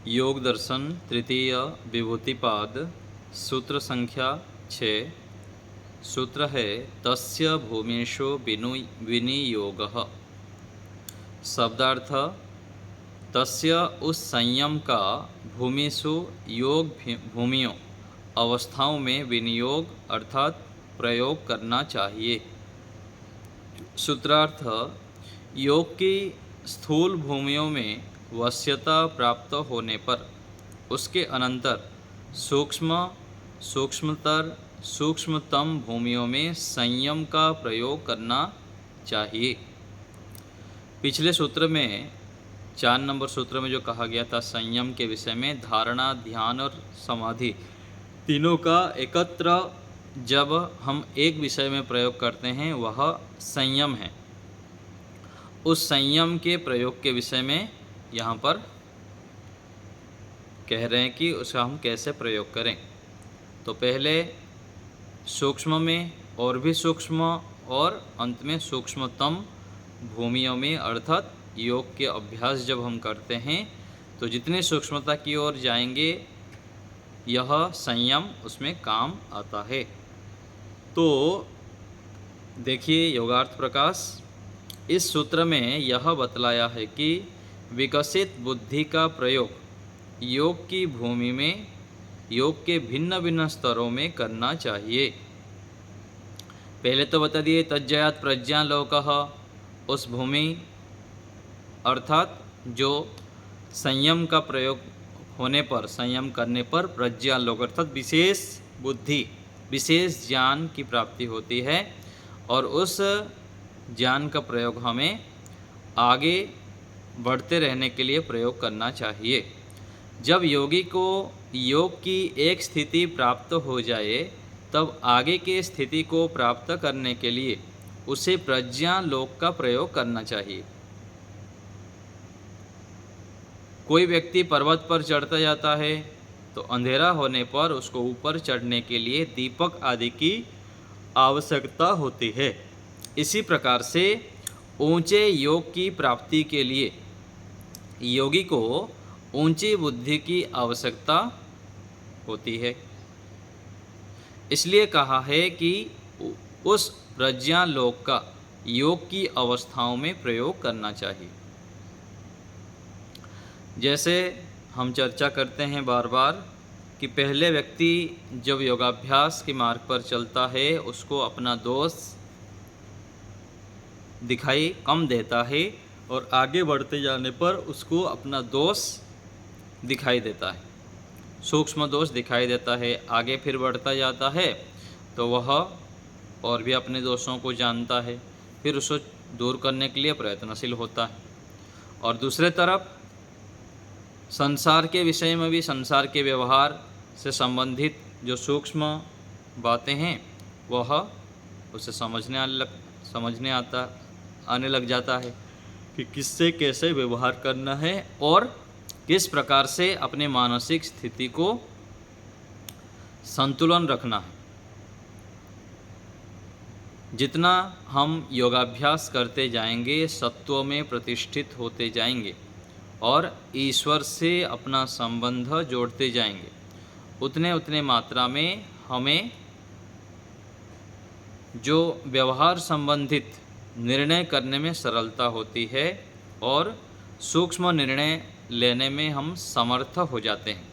योग दर्शन तृतीय विभूतिपाद सूत्र संख्या 6। सूत्र है तस्य भूमिषु विनियोगः। शब्दार्थ तस्य उस संयम का भूमिषु योग भूमियों अवस्थाओं में विनियोग अर्थात प्रयोग करना चाहिए। सूत्रार्थ योग की स्थूल भूमियों में वश्यता प्राप्त होने पर उसके अनंतर सूक्ष्मतर सूक्ष्मतम भूमियों में संयम का प्रयोग करना चाहिए। पिछले सूत्र में 4 नंबर सूत्र में जो कहा गया था संयम के विषय में, धारणा, ध्यान और समाधि तीनों का एकत्र जब हम एक विषय में प्रयोग करते हैं वह संयम है। उस संयम के प्रयोग के विषय में यहाँ पर कह रहे हैं कि उसका हम कैसे प्रयोग करें। तो पहले सूक्ष्म में और भी सूक्ष्म और अंत में सूक्ष्मतम भूमियों में अर्थात योग के अभ्यास जब हम करते हैं तो जितनी सूक्ष्मता की ओर जाएंगे यह संयम उसमें काम आता है। तो देखिए योगार्थ प्रकाश, इस सूत्र में यह बतलाया है कि विकसित बुद्धि का प्रयोग योग की भूमि में योग के भिन्न भिन्न स्तरों में करना चाहिए। पहले तो बता दिए तज्जयात प्रज्ञालोकः, उस भूमि अर्थात जो संयम का प्रयोग होने पर, संयम करने पर प्रज्ञालोक अर्थात विशेष बुद्धि, विशेष ज्ञान की प्राप्ति होती है और उस ज्ञान का प्रयोग हमें आगे बढ़ते रहने के लिए प्रयोग करना चाहिए। जब योगी को योग की एक स्थिति प्राप्त हो जाए तब आगे के स्थिति को प्राप्त करने के लिए उसे प्रज्ञालोक का प्रयोग करना चाहिए। कोई व्यक्ति पर्वत पर चढ़ता जाता है तो अंधेरा होने पर उसको ऊपर चढ़ने के लिए दीपक आदि की आवश्यकता होती है। इसी प्रकार से ऊंचे योग की प्राप्ति के लिए योगी को ऊंची बुद्धि की आवश्यकता होती है। इसलिए कहा है कि उस प्रज्ञालोक का योग की अवस्थाओं में प्रयोग करना चाहिए। जैसे हम चर्चा करते हैं बार बार कि पहले व्यक्ति जब योगाभ्यास के मार्ग पर चलता है उसको अपना दोष दिखाई कम देता है और आगे बढ़ते जाने पर उसको अपना दोष दिखाई देता है, सूक्ष्म दोष दिखाई देता है। आगे फिर बढ़ता जाता है तो वह और भी अपने दोषों को जानता है, फिर उसको दूर करने के लिए प्रयत्नशील होता है। और दूसरे तरफ संसार के विषय में भी, संसार के व्यवहार से संबंधित जो सूक्ष्म बातें हैं वह उसे आने लग जाता है कि किससे कैसे व्यवहार करना है और किस प्रकार से अपने मानसिक स्थिति को संतुलन रखना है। जितना हम योगाभ्यास करते जाएंगे सत्व में प्रतिष्ठित होते जाएंगे और ईश्वर से अपना संबंध जोड़ते जाएंगे, उतने उतने मात्रा में हमें जो व्यवहार संबंधित निर्णय करने में सरलता होती है और सूक्ष्म निर्णय लेने में हम समर्थ हो जाते हैं।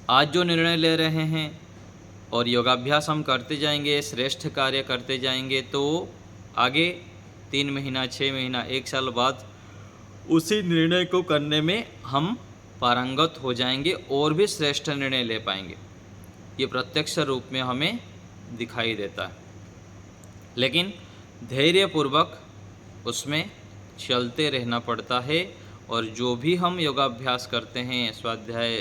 आज जो निर्णय ले रहे हैं और योगाभ्यास हम करते जाएंगे, श्रेष्ठ कार्य करते जाएंगे तो आगे 3 महीना, 6 महीना, 1 साल बाद उसी निर्णय को करने में हम पारंगत हो जाएंगे और भी श्रेष्ठ निर्णय ले पाएंगे। ये प्रत्यक्ष रूप में हमें दिखाई देता है। लेकिन धैर्यपूर्वक उसमें चलते रहना पड़ता है और जो भी हम योगाभ्यास करते हैं, स्वाध्याय,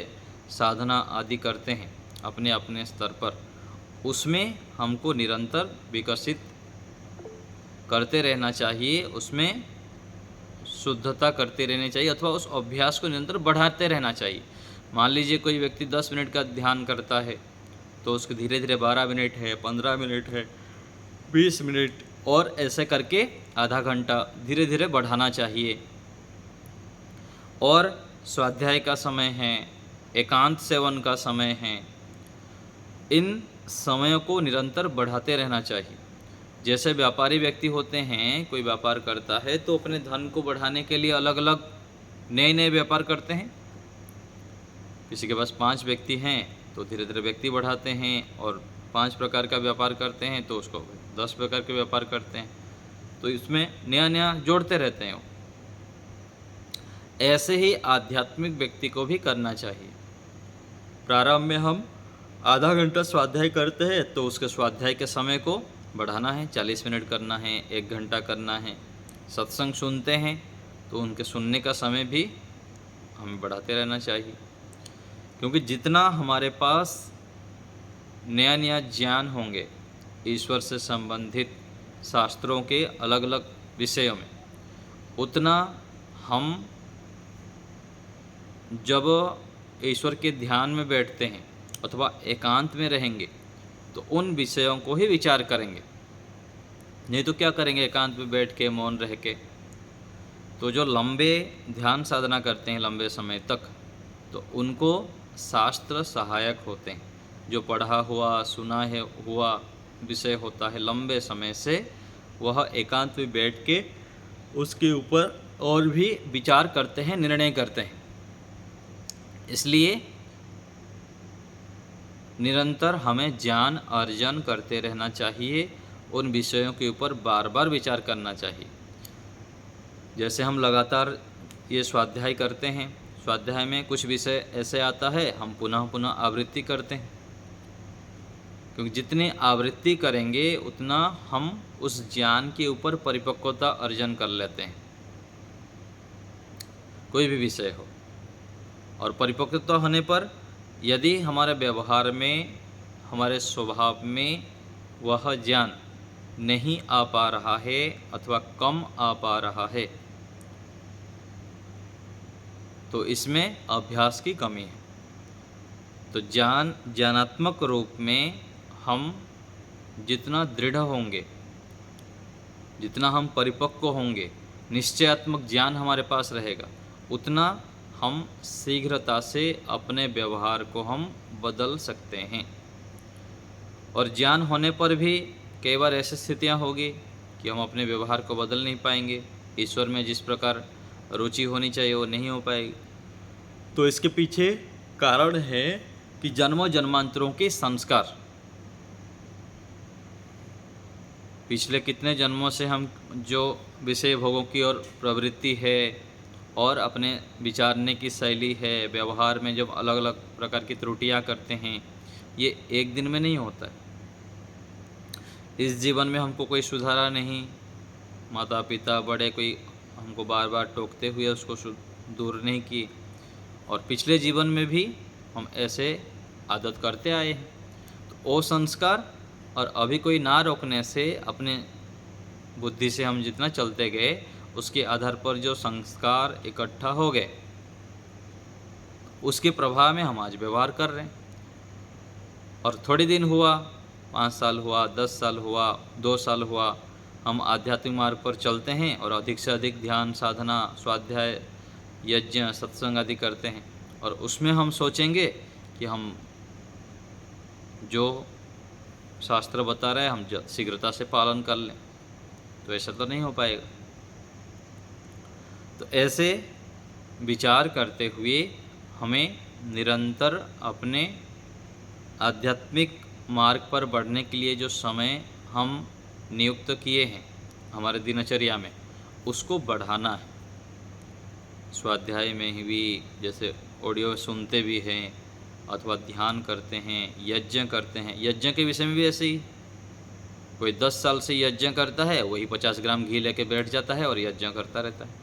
साधना आदि करते हैं अपने अपने स्तर पर, उसमें हमको निरंतर विकसित करते रहना चाहिए, उसमें शुद्धता करते रहनी चाहिए अथवा उस अभ्यास को निरंतर बढ़ाते रहना चाहिए। मान लीजिए कोई व्यक्ति 10 मिनट का ध्यान करता है तो उसको धीरे धीरे 12 मिनट है, 15 मिनट है, 20 मिनट और ऐसे करके आधा घंटा धीरे धीरे बढ़ाना चाहिए। और स्वाध्याय का समय है, एकांत सेवन का समय है। इन समयों को निरंतर बढ़ाते रहना चाहिए। जैसे व्यापारी व्यक्ति होते हैं, कोई व्यापार करता है तो अपने धन को बढ़ाने के लिए अलग अलग नए नए व्यापार करते हैं। किसी के पास 5 व्यक्ति हैं तो धीरे धीरे व्यक्ति बढ़ाते हैं, और 5 प्रकार का व्यापार करते हैं तो उसको 10 प्रकार के व्यापार करते हैं, तो इसमें नया नया जोड़ते रहते हैं। ऐसे ही आध्यात्मिक व्यक्ति को भी करना चाहिए। प्रारंभ में हम आधा घंटा स्वाध्याय करते हैं तो उसके स्वाध्याय के समय को बढ़ाना है, 40 मिनट करना है, 1 घंटा करना है। सत्संग सुनते हैं तो उनके सुनने का समय भी हमें बढ़ाते रहना चाहिए, क्योंकि जितना हमारे पास नया नया ज्ञान होंगे ईश्वर से संबंधित शास्त्रों के अलग अलग विषयों में, उतना हम जब ईश्वर के ध्यान में बैठते हैं अथवा एकांत में रहेंगे तो उन विषयों को ही विचार करेंगे। नहीं तो क्या करेंगे एकांत में बैठ के, मौन रह के। तो जो लंबे ध्यान साधना करते हैं लंबे समय तक, तो उनको शास्त्र सहायक होते हैं। जो पढ़ा हुआ सुना है हुआ विषय होता है लंबे समय से, वह एकांत में बैठ के उसके ऊपर और भी विचार करते हैं, निर्णय करते हैं। इसलिए निरंतर हमें ज्ञान अर्जन करते रहना चाहिए, उन विषयों के ऊपर बार बार विचार करना चाहिए। जैसे हम लगातार ये स्वाध्याय करते हैं, स्वाध्याय में कुछ विषय ऐसे आता है हम पुनः पुनः आवृत्ति करते हैं, क्योंकि जितनी आवृत्ति करेंगे उतना हम उस ज्ञान के ऊपर परिपक्वता अर्जन कर लेते हैं, कोई भी विषय हो। और परिपक्वता होने पर यदि हमारे व्यवहार में, हमारे स्वभाव में वह ज्ञान नहीं आ पा रहा है अथवा कम आ पा रहा है, तो इसमें अभ्यास की कमी है। तो ज्ञानात्मक रूप में हम जितना दृढ़ होंगे, जितना हम परिपक्व होंगे, निश्चयात्मक ज्ञान हमारे पास रहेगा, उतना हम शीघ्रता से अपने व्यवहार को हम बदल सकते हैं। और ज्ञान होने पर भी कई बार ऐसी स्थितियां होगी कि हम अपने व्यवहार को बदल नहीं पाएंगे, ईश्वर में जिस प्रकार रुचि होनी चाहिए वो नहीं हो पाएगी। तो इसके पीछे कारण है कि जन्मों जन्मांतरों के संस्कार, पिछले कितने जन्मों से हम जो विषय भोगों की ओर प्रवृत्ति है और अपने विचारने की शैली है, व्यवहार में जब अलग अलग प्रकार की त्रुटियां करते हैं, ये एक दिन में नहीं होता है। इस जीवन में हमको कोई सुधारा नहीं, माता पिता बड़े कोई हमको बार बार टोकते हुए उसको दूर नहीं की, और पिछले जीवन में भी हम ऐसे आदत करते आए हैं। तो वो संस्कार और अभी कोई ना रोकने से अपने बुद्धि से हम जितना चलते गए, उसके आधार पर जो संस्कार इकट्ठा हो गए, उसके प्रभाव में हम आज व्यवहार कर रहे हैं। और थोड़े दिन हुआ, 5 साल हुआ, 10 साल हुआ, 2 साल हुआ, हम आध्यात्मिक मार्ग पर चलते हैं और अधिक से अधिक ध्यान साधना, स्वाध्याय, यज्ञ, सत्संग आदि करते हैं, और उसमें हम सोचेंगे कि हम जो शास्त्र बता रहे हैं हम शीघ्रता से पालन कर लें, तो ऐसा तो नहीं हो पाएगा। तो ऐसे विचार करते हुए हमें निरंतर अपने आध्यात्मिक मार्ग पर बढ़ने के लिए जो समय हम नियुक्त किए हैं हमारे दिनचर्या में, उसको बढ़ाना है। स्वाध्याय में ही भी जैसे ऑडियो सुनते भी हैं अथवा ध्यान करते हैं, यज्ञ करते हैं। यज्ञ के विषय में भी ऐसे ही, कोई 10 साल से यज्ञ करता है, वही 50 ग्राम घी लेके बैठ जाता है और यज्ञ करता रहता है।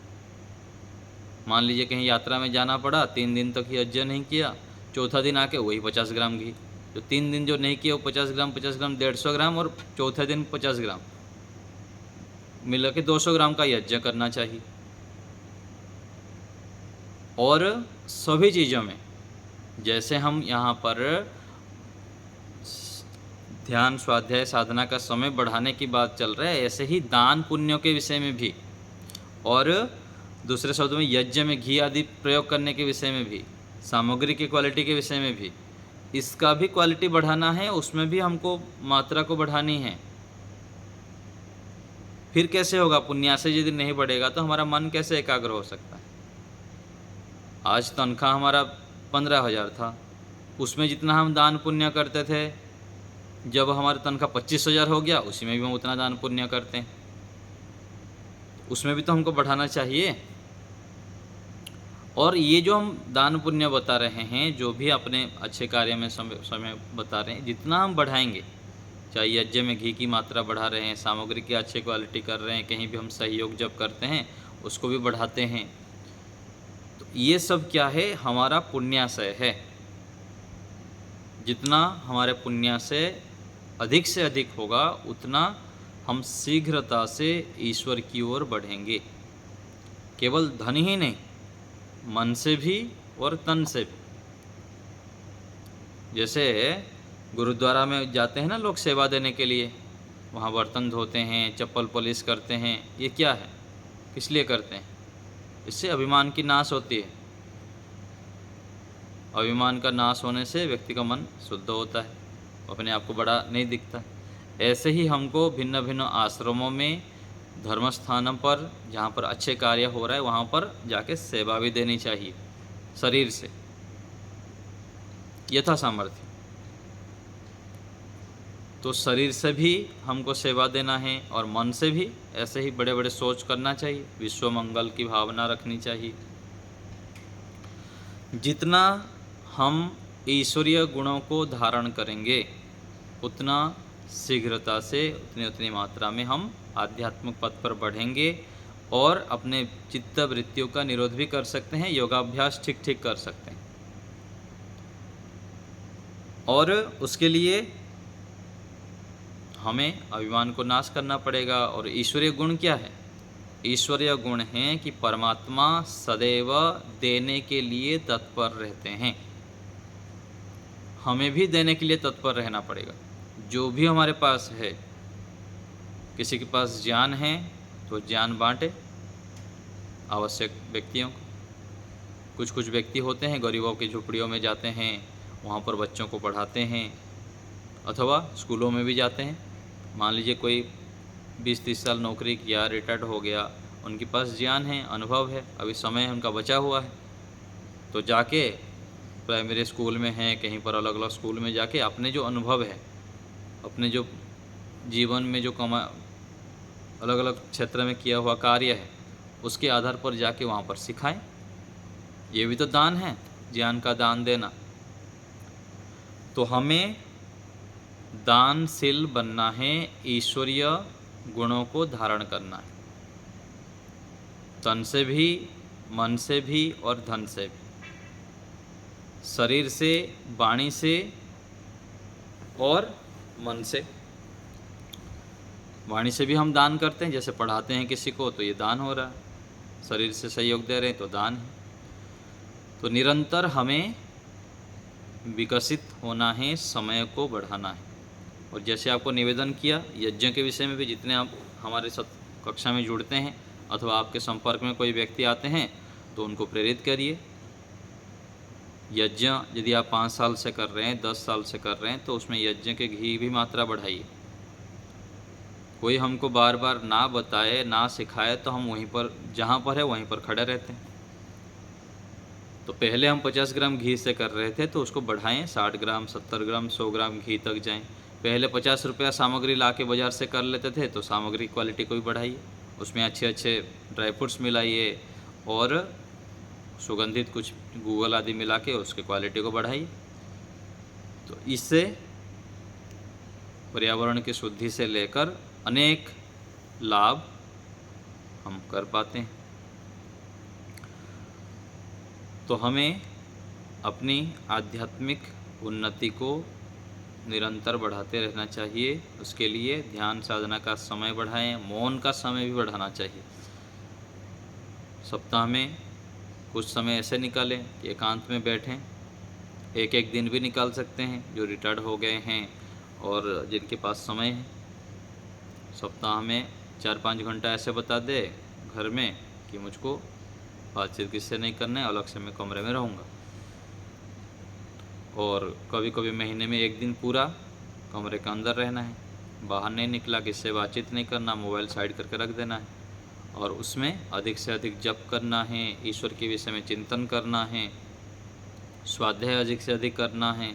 मान लीजिए कहीं यात्रा में जाना पड़ा, 3 दिन तक यज्ञ नहीं किया, चौथा दिन आके वही 50 ग्राम घी, तो 3 दिन जो नहीं किया वो 50 ग्राम 150 ग्राम, और चौथे दिन 50 ग्राम, मिला के 200 ग्राम का यज्ञ करना चाहिए। और सभी चीज़ों में, जैसे हम यहाँ पर ध्यान स्वाध्याय साधना का समय बढ़ाने की बात चल रहा है, ऐसे ही दान पुण्यों के विषय में भी। और दूसरे शब्दों में यज्ञ में घी आदि प्रयोग करने के विषय में भी, सामग्री की क्वालिटी के विषय में भी, इसका भी क्वालिटी बढ़ाना है, उसमें भी हमको मात्रा को बढ़ानी है। फिर कैसे होगा? पुण्याशय यदि नहीं बढ़ेगा तो हमारा मन कैसे एकाग्र हो सकता है? आज तनख्वाह हमारा 15,000 था, उसमें जितना हम दान पुण्य करते थे, जब हमारा तनख्वाह 25,000 हो गया, उसी में भी हम उतना दान पुण्य करते हैं। उसमें भी तो हमको बढ़ाना चाहिए। और ये जो हम दान पुण्य बता रहे हैं, जो भी अपने अच्छे कार्य में समय बता रहे हैं, जितना हम बढ़ाएंगे, चाहे यज्ञ में घी की मात्रा बढ़ा रहे हैं, सामग्री की अच्छी क्वालिटी कर रहे हैं, कहीं भी हम सहयोग जब करते हैं उसको भी बढ़ाते हैं, तो ये सब क्या है? हमारा पुण्याशय है। जितना हमारे पुण्याशय अधिक से अधिक होगा, उतना हम शीघ्रता से ईश्वर की ओर बढ़ेंगे। केवल धन ही नहीं, मन से भी और तन से भी। जैसे गुरुद्वारा में जाते हैं ना लोग सेवा देने के लिए, वहाँ बर्तन धोते हैं, चप्पल पॉलिश करते हैं, ये क्या है? किस लिए करते हैं? इससे अभिमान की नाश होती है। अभिमान का नाश होने से व्यक्ति का मन शुद्ध होता है, अपने आप को बड़ा नहीं दिखता। ऐसे ही हमको भिन्न भिन्न आश्रमों में, धर्म स्थानों पर, जहाँ पर अच्छे कार्य हो रहा है वहाँ पर जाके सेवा भी देनी चाहिए, शरीर से, यथा सामर्थ्य। तो शरीर से भी हमको सेवा देना है और मन से भी ऐसे ही बड़े बड़े सोच करना चाहिए, विश्व मंगल की भावना रखनी चाहिए। जितना हम ईश्वरीय गुणों को धारण करेंगे, उतना शीघ्रता से, उतनी मात्रा में हम आध्यात्मिक पथ पर बढ़ेंगे और अपने चित्त वृत्तियों का निरोध भी कर सकते हैं, योगाभ्यास ठीक ठीक कर सकते हैं। और उसके लिए हमें अभिमान को नाश करना पड़ेगा। और ईश्वरीय गुण क्या है? ईश्वरीय गुण है कि परमात्मा सदैव देने के लिए तत्पर रहते हैं। हमें भी देने के लिए तत्पर रहना पड़ेगा। जो भी हमारे पास है, किसी के पास ज्ञान है तो ज्ञान बांटे आवश्यक व्यक्तियों को। कुछ कुछ व्यक्ति होते हैं गरीबों की झुपड़ियों में जाते हैं, वहाँ पर बच्चों को पढ़ाते हैं, अथवा स्कूलों में भी जाते हैं। मान लीजिए कोई 20-30 साल नौकरी किया, रिटायर्ड हो गया, उनके पास ज्ञान है, अनुभव है, अभी समय उनका बचा हुआ है, तो जाके प्राइमरी स्कूल में हैं, कहीं पर अलग अलग स्कूल में जाके अपने जो अनुभव है, अपने जो जीवन में जो अलग अलग क्षेत्र में किया हुआ कार्य है, उसके आधार पर जाके वहाँ पर सिखाएं। ये भी तो दान है, ज्ञान का दान देना। तो हमें दानशील बनना है, ईश्वरीय गुणों को धारण करना है, तन से भी, मन से भी और धन से भी, शरीर से, वाणी से और मन से। वाणी से भी हम दान करते हैं, जैसे पढ़ाते हैं किसी को तो ये दान हो रहा है, शरीर से सहयोग दे रहे हैं तो दान है। तो निरंतर हमें विकसित होना है, समय को बढ़ाना है। और जैसे आपको निवेदन किया, यज्ञ के विषय में भी जितने आप हमारे साथ कक्षा में जुड़ते हैं अथवा आपके संपर्क में कोई व्यक्ति आते हैं तो उनको प्रेरित करिए। यज्ञ यदि आप 5 साल से कर रहे हैं, 10 साल से कर रहे हैं, तो उसमें यज्ञ के घी भी मात्रा बढ़ाइए। कोई हमको बार बार ना बताए, ना सिखाए, तो हम वहीं पर, जहाँ पर है वहीं पर खड़े रहते हैं। तो पहले हम 50 ग्राम घी से कर रहे थे, तो उसको बढ़ाएं, 60 ग्राम, 70 ग्राम, 100 ग्राम घी तक जाएं। पहले 50 रुपया सामग्री ला के बाज़ार से कर लेते थे, तो सामग्री क्वालिटी को भी बढ़ाइए, उसमें अच्छे अच्छे ड्राई फ्रूट्स मिलाइए और सुगंधित कुछ गूगल आदि मिला के उसके क्वालिटी को बढ़ाइए। तो इससे पर्यावरण की शुद्धि से लेकर अनेक लाभ हम कर पाते हैं। तो हमें अपनी आध्यात्मिक उन्नति को निरंतर बढ़ाते रहना चाहिए। उसके लिए ध्यान साधना का समय बढ़ाएं, मौन का समय भी बढ़ाना चाहिए। सप्ताह में कुछ समय ऐसे निकालें कि एकांत में बैठें। एक एक दिन भी निकाल सकते हैं जो रिटायर्ड हो गए हैं और जिनके पास समय है। सप्ताह में 4-5 घंटा ऐसे बता दे घर में कि मुझको बातचीत किससे नहीं करना है, अलग से मैं कमरे में रहूँगा। और कभी कभी महीने में 1 दिन पूरा कमरे के अंदर रहना है, बाहर नहीं निकला, किससे बातचीत नहीं करना, मोबाइल साइड करके रख देना है। और उसमें अधिक से अधिक जप करना है, ईश्वर के विषय में चिंतन करना है, स्वाध्याय अधिक से अधिक करना है।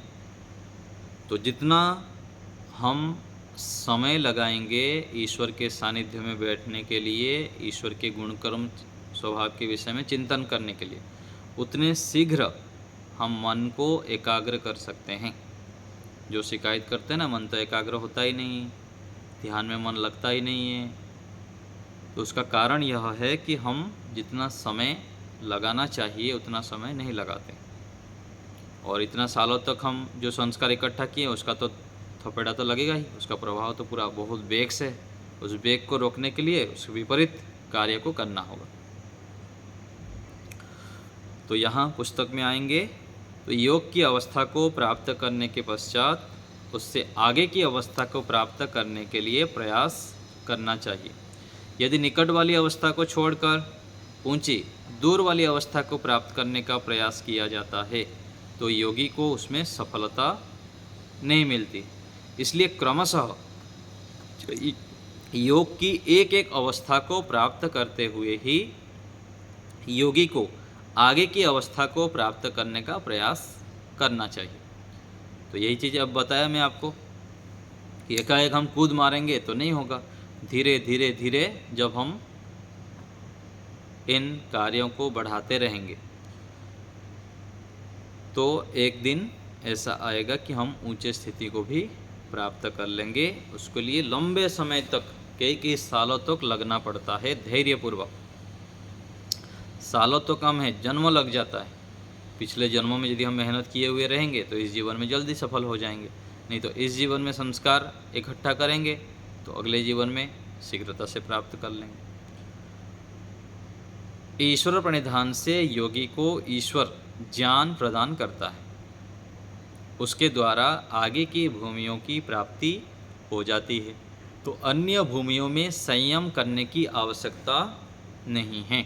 तो जितना हम समय लगाएंगे ईश्वर के सानिध्य में बैठने के लिए, ईश्वर के गुण कर्म स्वभाव के विषय में चिंतन करने के लिए, उतने शीघ्र हम मन को एकाग्र कर सकते हैं। जो शिकायत करते हैं ना, मन तो एकाग्र होता ही नहीं, ध्यान में मन लगता ही नहीं है, तो उसका कारण यह है कि हम जितना समय लगाना चाहिए उतना समय नहीं लगाते। और इतना सालों तक हम जो संस्कार इकट्ठा किए उसका तो थपेड़ा तो लगेगा ही, उसका प्रभाव तो पूरा बहुत वेग से है। उस वेग को रोकने के लिए उस विपरीत कार्य को करना होगा। तो यहाँ पुस्तक में आएंगे तो योग की अवस्था को प्राप्त करने के पश्चात उससे आगे की अवस्था को प्राप्त करने के लिए प्रयास करना चाहिए। यदि निकट वाली अवस्था को छोड़कर ऊंची दूर वाली अवस्था को प्राप्त करने का प्रयास किया जाता है तो योगी को उसमें सफलता नहीं मिलती। इसलिए क्रमशः योग की एक एक अवस्था को प्राप्त करते हुए ही योगी को आगे की अवस्था को प्राप्त करने का प्रयास करना चाहिए। तो यही चीज़ अब बताया मैं आपको कि एकाएक हम कूद मारेंगे तो नहीं होगा। धीरे धीरे धीरे जब हम इन कार्यों को बढ़ाते रहेंगे तो एक दिन ऐसा आएगा कि हम ऊंचे स्थिति को भी प्राप्त कर लेंगे। उसके लिए लंबे समय तक, कई सालों तक लगना पड़ता है, धैर्यपूर्वक। सालों तो कम है, जन्म लग जाता है। पिछले जन्मों में यदि हम मेहनत किए हुए रहेंगे तो इस जीवन में जल्दी सफल हो जाएंगे, नहीं तो इस जीवन में संस्कार इकट्ठा करेंगे तो अगले जीवन में शीघ्रता से प्राप्त कर लेंगे। ईश्वर प्रणिधान से योगी को ईश्वर ज्ञान प्रदान करता है, उसके द्वारा आगे की भूमियों की प्राप्ति हो जाती है। तो अन्य भूमियों में संयम करने की आवश्यकता नहीं है।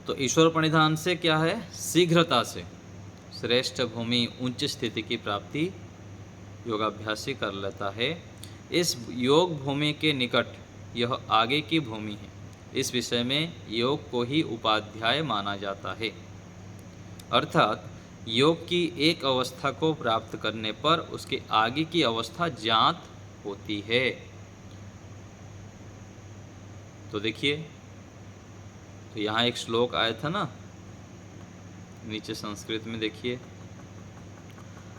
तो ईश्वर प्रणिधान से क्या है, शीघ्रता से श्रेष्ठ भूमि उच्च स्थिति की प्राप्ति योगाभ्यासी कर लेता है। इस योग भूमि के निकट यह आगे की भूमि है। इस विषय में योग को ही उपाध्याय माना जाता है, अर्थात योग की एक अवस्था को प्राप्त करने पर उसके आगे की अवस्था ज्ञात होती है। तो देखिए, तो यहाँ एक श्लोक आया था ना नीचे संस्कृत में, देखिए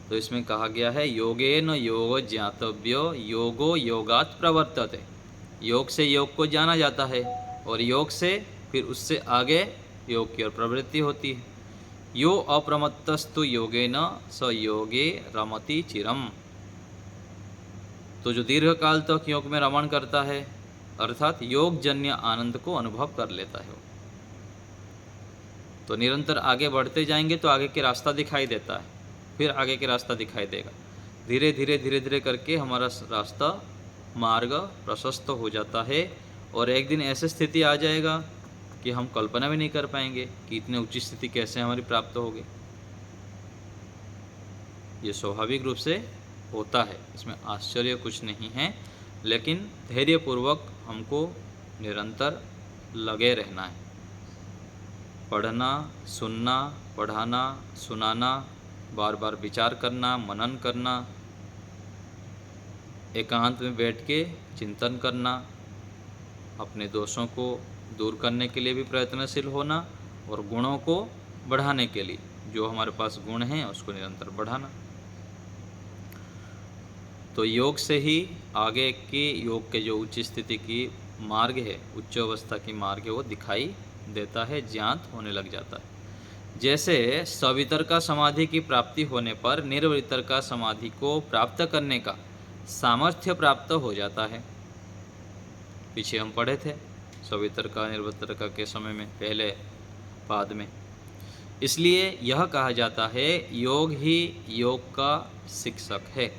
तो इसमें कहा गया है योगेन योग ज्ञातव्यो योगो योगात् प्रवर्तते। योग से योग को जाना जाता है और योग से फिर उससे आगे योग की ओर प्रवृत्ति होती है। यो अप्रमत्तस्तु योगेन स योगे रमति चिरम। तो जो दीर्घ काल तक योग में रमण करता है अर्थात योग जन्य आनंद को अनुभव कर लेता है, तो निरंतर आगे बढ़ते जाएंगे तो आगे के रास्ता दिखाई देता है, फिर आगे के रास्ता दिखाई देगा। धीरे धीरे धीरे धीरे करके हमारा रास्ता मार्ग प्रशस्त हो जाता है और एक दिन ऐसी स्थिति आ जाएगा कि हम कल्पना भी नहीं कर पाएंगे कि इतने ऊंची स्थिति कैसे हमारी प्राप्त होगी। ये स्वाभाविक रूप से होता है, इसमें आश्चर्य कुछ नहीं है, लेकिन धैर्यपूर्वक हमको निरंतर लगे रहना है। पढ़ना, सुनना, पढ़ाना, सुनाना, बार बार विचार करना, मनन करना, एकांत में बैठ के चिंतन करना, अपने दोषों को दूर करने के लिए भी प्रयत्नशील होना और गुणों को बढ़ाने के लिए जो हमारे पास गुण हैं उसको निरंतर बढ़ाना। तो योग से ही आगे की योग के जो उच्च स्थिति की मार्ग है, उच्च अवस्था की मार्ग है, वो दिखाई देता है, ज्ञात होने लग जाता है। जैसे सवितर्का समाधि की प्राप्ति होने पर निर्वितर्का समाधि को प्राप्त करने का सामर्थ्य प्राप्त हो जाता है। पीछे हम पढ़े थे सवितर्का निर्वितर्का के समय में, पहले पाद में। इसलिए यह कहा जाता है योग ही योग का शिक्षक है।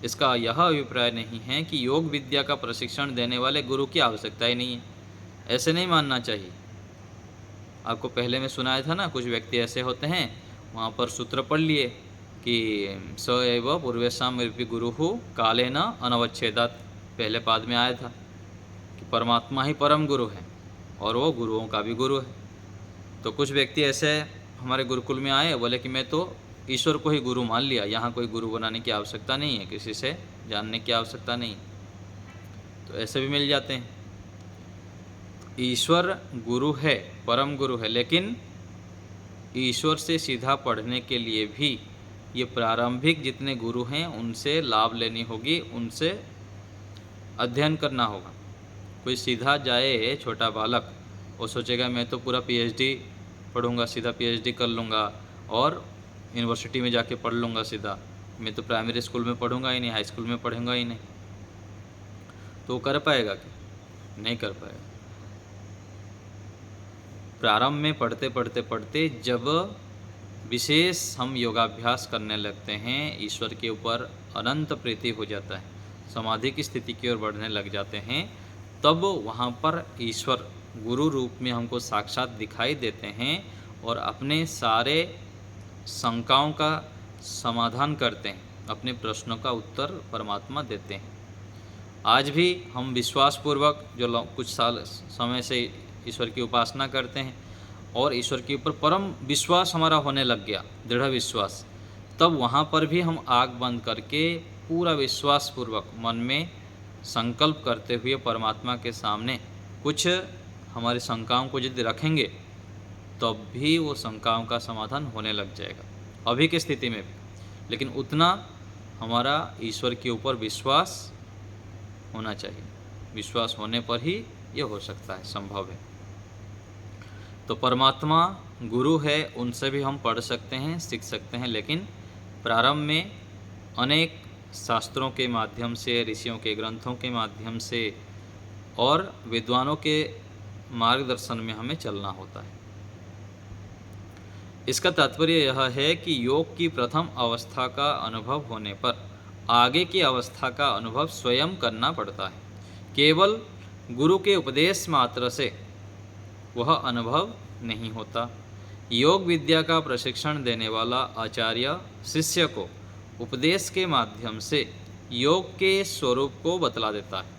इसका यह अभिप्राय नहीं है कि योग विद्या का प्रशिक्षण देने वाले गुरु की आवश्यकता ही नहीं है। ऐसे नहीं मानना चाहिए। आपको पहले में सुनाया था ना, कुछ व्यक्ति ऐसे होते हैं, वहाँ पर सूत्र पढ़ लिए कि स एव पूर्वेशाम गुरुहु कालेन अनवच्छेदात्। पहले पाद में आया था कि परमात्मा ही परम गुरु है और वो गुरुओं का भी गुरु है। तो कुछ व्यक्ति ऐसे हमारे गुरुकुल में आए, बोले कि मैं तो ईश्वर को ही गुरु मान लिया, यहाँ कोई गुरु बनाने की आवश्यकता नहीं है, किसी से जानने की आवश्यकता नहीं। तो ऐसे भी मिल जाते हैं। ईश्वर गुरु है, परम गुरु है, लेकिन ईश्वर से सीधा पढ़ने के लिए भी ये प्रारंभिक जितने गुरु हैं उनसे लाभ लेनी होगी, उनसे अध्ययन करना होगा। कोई सीधा जाए छोटा बालक, वो सोचेगा मैं तो पूरा पीएचडी पढ़ूंगा, सीधा पीएचडी कर लूँगा और यूनिवर्सिटी में जाके पढ़ लूँगा सीधा, मैं तो प्राइमरी स्कूल में पढ़ूंगा ही नहीं, हाई स्कूल में पढ़ूंगा ही नहीं। तो वो कर पाएगा क्या? नहीं कर पाएगा। प्रारंभ में पढ़ते पढ़ते पढ़ते जब विशेष हम योगाभ्यास करने लगते हैं, ईश्वर के ऊपर अनंत प्रीति हो जाता है, समाधि की स्थिति की ओर बढ़ने लग जाते हैं, तब वहाँ पर ईश्वर गुरु रूप में हमको साक्षात दिखाई देते हैं और अपने सारे शंकाओं का समाधान करते हैं, अपने प्रश्नों का उत्तर परमात्मा देते हैं। आज भी हम विश्वासपूर्वक जो कुछ साल समय से ईश्वर की उपासना करते हैं और ईश्वर के ऊपर परम विश्वास हमारा होने लग गया, दृढ़ विश्वास, तब वहाँ पर भी हम आँख बंद करके पूरा विश्वासपूर्वक मन में संकल्प करते हुए परमात्मा के सामने कुछ हमारी शंकाओं को यदि रखेंगे तब भी वो शंकाओं का समाधान होने लग जाएगा, अभी की स्थिति में भी। लेकिन उतना हमारा ईश्वर के ऊपर विश्वास होना चाहिए, विश्वास होने पर ही ये हो सकता है, संभव है। तो परमात्मा गुरु है, उनसे भी हम पढ़ सकते हैं, सीख सकते हैं, लेकिन प्रारंभ में अनेक शास्त्रों के माध्यम से, ऋषियों के ग्रंथों के माध्यम से और विद्वानों के मार्गदर्शन में हमें चलना होता है। इसका तात्पर्य यह है कि योग की प्रथम अवस्था का अनुभव होने पर आगे की अवस्था का अनुभव स्वयं करना पड़ता है। केवल गुरु के उपदेश मात्र से वह अनुभव नहीं होता। योग विद्या का प्रशिक्षण देने वाला आचार्य शिष्य को उपदेश के माध्यम से योग के स्वरूप को बतला देता है।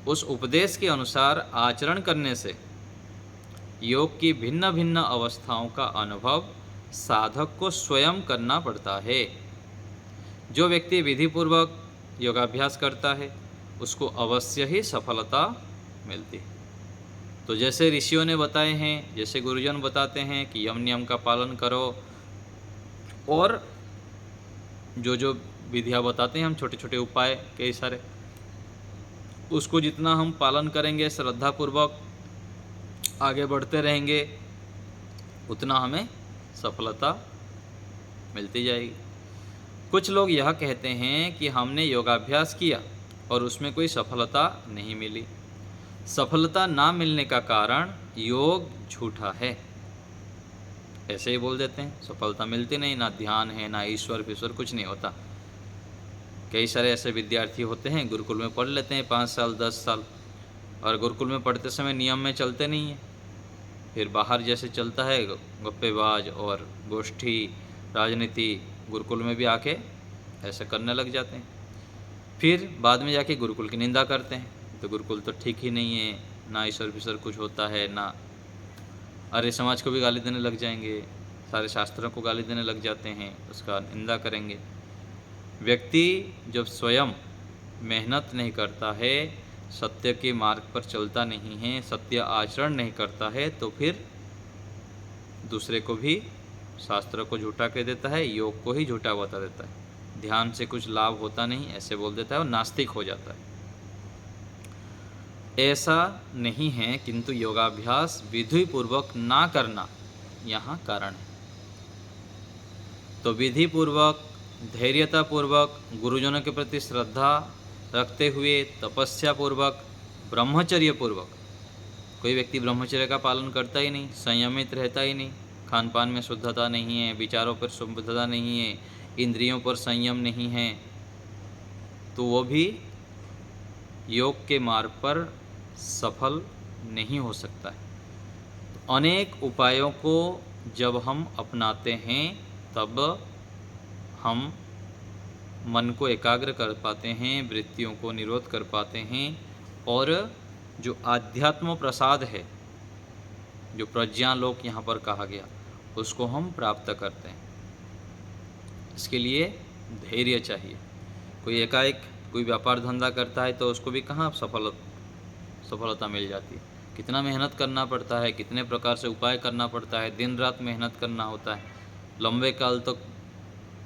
उस उपदेश के अनुसार आचरण करने से योग की भिन्न भिन्न अवस्थाओं का अनुभव साधक को स्वयं करना पड़ता है। जो व्यक्ति विधिपूर्वक योगाभ्यास करता है उसको अवश्य ही सफलता मिलती है। तो जैसे ऋषियों ने बताए हैं, जैसे गुरुजन बताते हैं कि यम नियम का पालन करो, और जो जो विधियाँ बताते हैं हम, छोटे छोटे उपाय कई सारे, उसको जितना हम पालन करेंगे, श्रद्धापूर्वक आगे बढ़ते रहेंगे, उतना हमें सफलता मिलती जाएगी। कुछ लोग यह कहते हैं कि हमने योगाभ्यास किया और उसमें कोई सफलता नहीं मिली। सफलता ना मिलने का कारण योग झूठा है, ऐसे ही बोल देते हैं, सफलता मिलती नहीं, ना ध्यान है, ना ईश्वर ईश्वर, कुछ नहीं होता। कई सारे ऐसे विद्यार्थी होते हैं, गुरुकुल में पढ़ लेते हैं 5 साल 10 साल, और गुरुकुल में पढ़ते समय नियम में चलते नहीं हैं। फिर बाहर जैसे चलता है गप्पेबाज और गोष्ठी राजनीति, गुरुकुल में भी आके ऐसे करने लग जाते हैं। फिर बाद में जाके गुरुकुल की निंदा करते हैं, तो गुरुकुल तो ठीक ही नहीं है, ना ईश्वर ईश्वर कुछ होता है ना। आर्य समाज को भी गाली देने लग जाएंगे, सारे शास्त्रों को गाली देने लग जाते हैं, उसका निंदा करेंगे। व्यक्ति जब स्वयं मेहनत नहीं करता है, सत्य के मार्ग पर चलता नहीं है, सत्य आचरण नहीं करता है, तो फिर दूसरे को भी शास्त्र को झूठा कह देता है, योग को ही झूठा बता देता है, ध्यान से कुछ लाभ होता नहीं ऐसे बोल देता है और नास्तिक हो जाता है। ऐसा नहीं है, किंतु योगाभ्यास विधि पूर्वक ना करना यहाँ कारण है। तो विधि पूर्वक, धैर्यता पूर्वक, गुरुजनों के प्रति श्रद्धा रखते हुए, तपस्या पूर्वक, ब्रह्मचर्य पूर्वक, कोई व्यक्ति ब्रह्मचर्य का पालन करता ही नहीं, संयमित रहता ही नहीं, खान पान में शुद्धता नहीं है, विचारों पर शुद्धता नहीं है, इंद्रियों पर संयम नहीं है, तो वो भी योग के मार्ग पर सफल नहीं हो सकता है। अनेक उपायों को जब हम अपनाते हैं तब हम मन को एकाग्र कर पाते हैं, वृत्तियों को निरोध कर पाते हैं और जो आध्यात्म प्रसाद है, जो प्रज्ञालोक यहाँ पर कहा गया, उसको हम प्राप्त करते हैं। इसके लिए धैर्य चाहिए। कोई एकाएक कोई व्यापार धंधा करता है तो उसको भी कहाँ सफलता मिल जाती है। कितना मेहनत करना पड़ता है, कितने प्रकार से उपाय करना पड़ता है, दिन रात मेहनत करना होता है, लंबे काल तक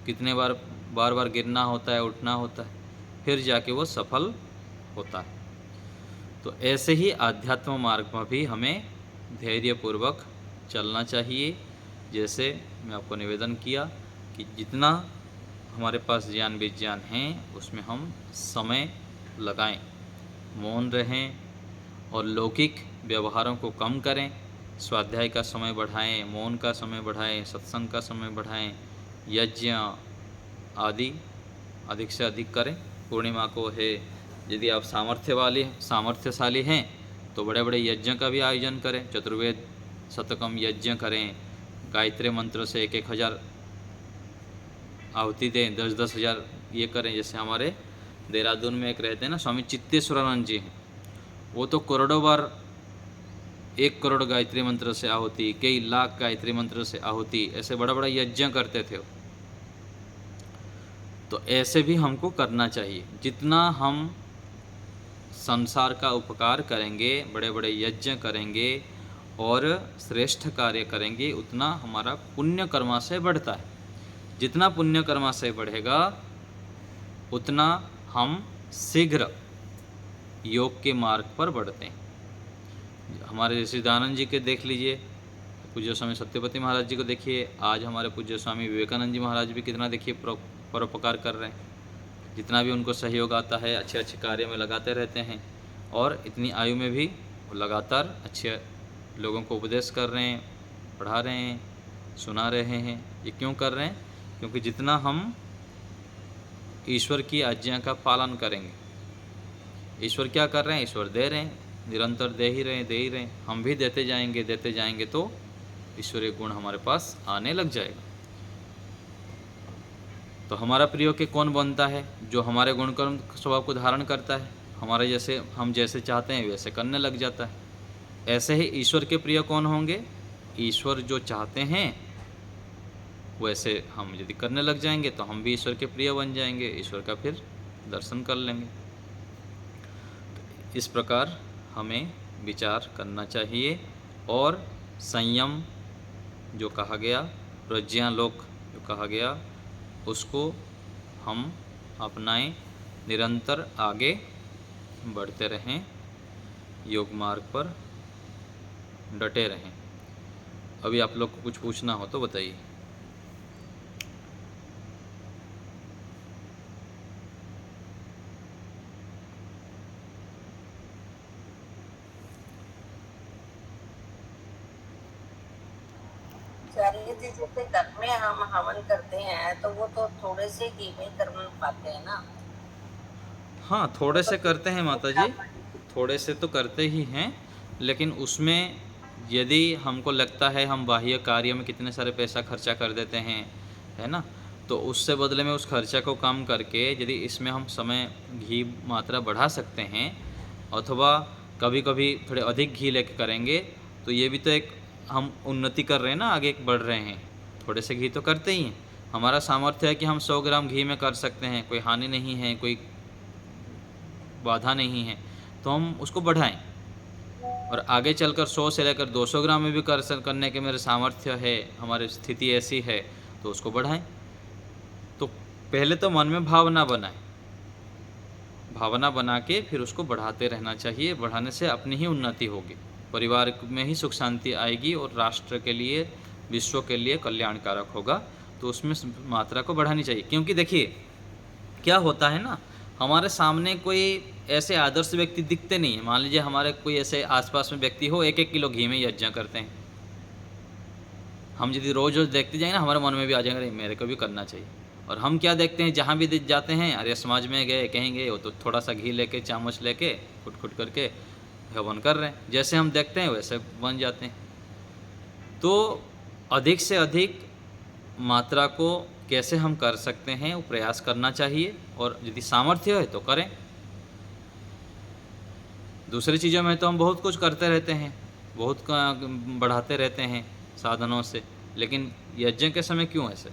कितने बार बार गिरना होता है, उठना होता है, फिर जाके वो सफल होता है। तो ऐसे ही आध्यात्म मार्ग में भी हमें धैर्यपूर्वक चलना चाहिए। जैसे मैं आपको निवेदन किया कि जितना हमारे पास ज्ञान विज्ञान है उसमें हम समय लगाएं, मौन रहें और लौकिक व्यवहारों को कम करें। स्वाध्याय का समय बढ़ाएं, मौन का समय बढ़ाएं, सत्संग का समय बढ़ाएं, यज्ञ आदि अधिक से अधिक करें। पूर्णिमा को है, यदि आप सामर्थ्यशाली हैं तो बड़े बड़े यज्ञ का भी आयोजन करें। चतुर्वेद शतकम यज्ञ करें, गायत्री मंत्र से 1,000 आहुति दें, 10,000 ये करें। जैसे हमारे देहरादून में एक रहते हैं ना, स्वामी चित्तेश्वरानंद जी हैं, वो तो करोड़ों बार 1 करोड़ गायत्री मंत्र से आहुति, कई लाख गायत्री मंत्र से आहुति, ऐसे बड़ा बड़ा यज्ञ करते थे। तो ऐसे भी हमको करना चाहिए। जितना हम संसार का उपकार करेंगे, बड़े बड़े यज्ञ करेंगे और श्रेष्ठ कार्य करेंगे, उतना हमारा पुण्य कर्मा से बढ़ता है। जितना पुण्य कर्मा से बढ़ेगा उतना हम शीघ्र योग के मार्ग पर बढ़ते हैं। हमारे सिद्धानंद जी के देख लीजिए, पूज्य स्वामी सत्यपति महाराज जी को देखिए, आज हमारे पूज्य स्वामी विवेकानंद जी महाराज भी कितना देखिए परोपकार कर रहे हैं। जितना भी उनको सहयोग आता है अच्छे अच्छे कार्य में लगाते रहते हैं और इतनी आयु में भी वो लगातार अच्छे लोगों को उपदेश कर रहे हैं, पढ़ा रहे हैं, सुना रहे हैं। ये क्यों कर रहे हैं? क्योंकि जितना हम ईश्वर की आज्ञा का पालन करेंगे, ईश्वर क्या कर रहे हैं? ईश्वर दे रहे हैं, निरंतर दे ही रहे हैं। हम भी देते जाएंगे तो ईश्वरीय गुण हमारे पास आने लग जाएगा। तो हमारा प्रिय के कौन बनता है? जो हमारे गुण कर्म स्वभाव को धारण करता है, हमारे जैसे हम जैसे चाहते हैं वैसे करने लग जाता है। ऐसे ही ईश्वर के प्रिय कौन होंगे? ईश्वर जो चाहते हैं वैसे हम यदि करने लग जाएंगे तो हम भी ईश्वर के प्रिय बन जाएंगे, ईश्वर का फिर दर्शन कर लेंगे। तो इस प्रकार हमें विचार करना चाहिए और संयम जो कहा गया, प्रज्ञालोक जो कहा गया, उसको हम अपनाएं, निरंतर आगे बढ़ते रहें, योग मार्ग पर डटे रहें। अभी आप लोग को कुछ पूछना हो तो बताइए। जैसे घर में हम हवन करते हैं तो वो तो थोड़े से घी में कर पाते हैं ना। हाँ, थोड़े तो से करते हैं माता जी, थोड़े से तो करते ही हैं, लेकिन उसमें यदि हमको लगता है हम बाह्य कार्य में कितने सारे पैसा खर्चा कर देते हैं, है ना, तो उससे बदले में उस खर्चा को कम करके यदि इसमें हम समय घी मात्रा बढ़ा सकते हैं अथवा कभी कभी थोड़े अधिक घी लेके करेंगे तो ये भी तो एक हम उन्नति कर रहे हैं ना, आगे बढ़ रहे हैं। थोड़े से घी तो करते ही हैं। हमारा सामर्थ्य है कि हम 100 ग्राम घी में कर सकते हैं, कोई हानि नहीं है, कोई बाधा नहीं है, तो हम उसको बढ़ाएं। और आगे चलकर 100 से लेकर 200 ग्राम में भी करने के मेरे सामर्थ्य है, हमारी स्थिति ऐसी है, तो उसको बढ़ाएं। तो पहले तो मन में भावना बनाएं, भावना बना के फिर उसको बढ़ाते रहना चाहिए। बढ़ाने से अपनी ही उन्नति होगी, परिवार में ही सुख शांति आएगी और राष्ट्र के लिए, विश्व के लिए कल्याणकारक होगा। तो उसमें मात्रा को बढ़ानी चाहिए। क्योंकि देखिए क्या होता है ना, हमारे सामने कोई ऐसे आदर्श व्यक्ति दिखते नहीं है। मान लीजिए हमारे कोई ऐसे आसपास में व्यक्ति हो, 1-1 किलो घी में यज्ञ करते हैं। हम यदि रोज़ देखते जाएंगे ना, हमारे मन में भी आ जाएगा अरे मेरे को भी करना चाहिए। और हम क्या देखते हैं, जहाँ भी जाते हैं, अरे समाज में गए कहेंगे वो तो थोड़ा सा घी लेके, चामच लेके खुट खुट करके हवन कर रहे हैं, जैसे हम देखते हैं वैसे बन जाते हैं। तो अधिक से अधिक मात्रा को कैसे हम कर सकते हैं वो प्रयास करना चाहिए, और यदि सामर्थ्य है तो करें। दूसरी चीज़ों में तो हम बहुत कुछ करते रहते हैं, बहुत बढ़ाते रहते हैं साधनों से, लेकिन यज्ञ के समय क्यों ऐसे?